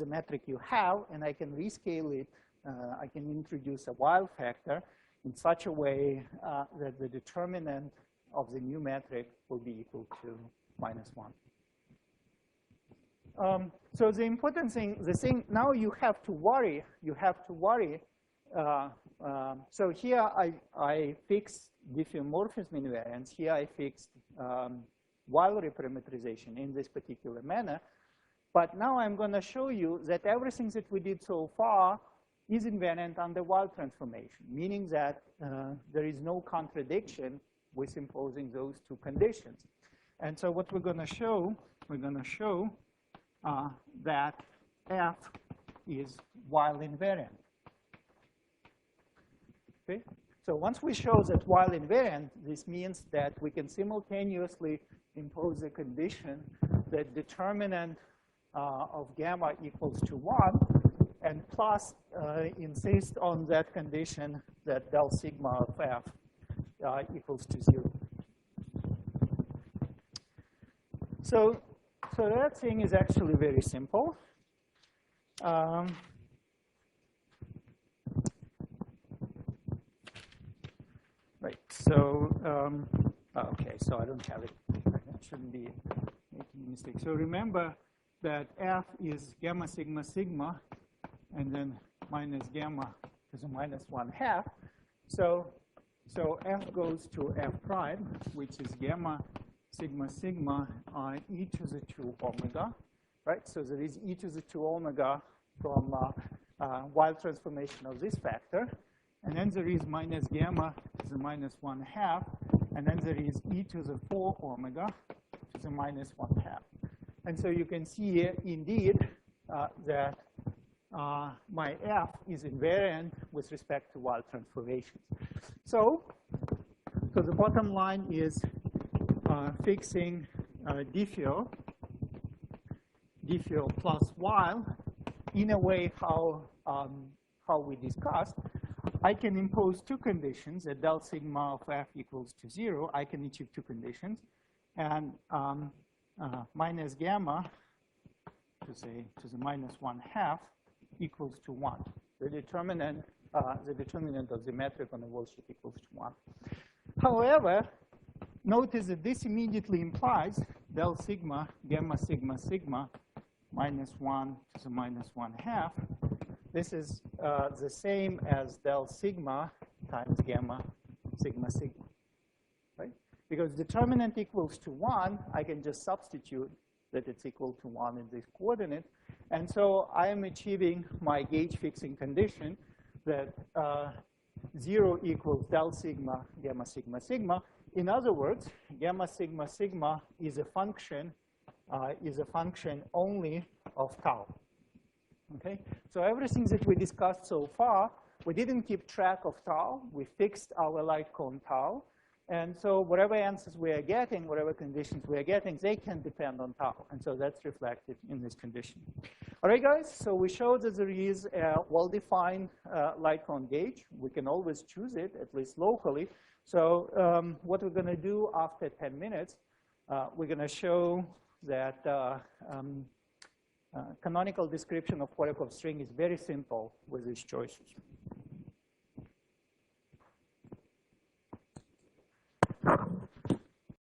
metric you have, and I can rescale it. I can introduce a Weyl factor in such a way that the determinant of the new metric will be equal to -1. So the important thing, now you have to worry. So here I fixed diffeomorphism invariance. Here I fixed Weyl reparameterization in this particular manner. But now I'm going to show you that everything that we did so far is invariant under Weyl transformation, meaning that there is no contradiction with imposing those two conditions. And so what we're going to show, that f is Weyl invariant. Okay? So once we show that Weyl invariant, this means that we can simultaneously impose a condition that determinant of gamma equals to 1, and plus insist on that condition that del sigma of f equals to 0. So that thing is actually very simple. Right, so, okay, so I don't have it. I shouldn't be making a mistake. So remember that f is gamma sigma sigma, and then minus gamma to the -1/2. So f goes to f prime, which is gamma sigma sigma e to the 2 omega, right? So there is e to the 2 omega from Weyl transformation of this factor. And then there is minus gamma to the -1/2. And then there is e to the 4 omega to the -1/2. And so you can see here, indeed, that my f is invariant with respect to Weyl transformations. So the bottom line is fixing diffeo plus Weyl in a way how we discussed. I can impose two conditions, that del sigma of f equals to 0. I can achieve two conditions. And minus gamma to the -1/2 equals to 1. The determinant of the metric on the wall sheet equals to 1. However, notice that this immediately implies del sigma, gamma sigma sigma, minus 1 to the minus 1/2. This is the same as del sigma times gamma sigma sigma, right? Because determinant equals to 1, I can just substitute that it's equal to 1 in this coordinate. And so I am achieving my gauge fixing condition that 0 equals del sigma gamma sigma sigma. In other words, gamma sigma sigma is a function only of tau. Okay, so everything that we discussed so far, we didn't keep track of tau. We fixed our light cone tau. And so whatever answers we are getting, whatever conditions we are getting, they can depend on tau. And so that's reflected in this condition. All right, guys, so we showed that there is a well-defined light cone gauge. We can always choose it, at least locally. So what we're going to do after 10 minutes, we're going to show that canonical description of Polyakov string is very simple with these choices.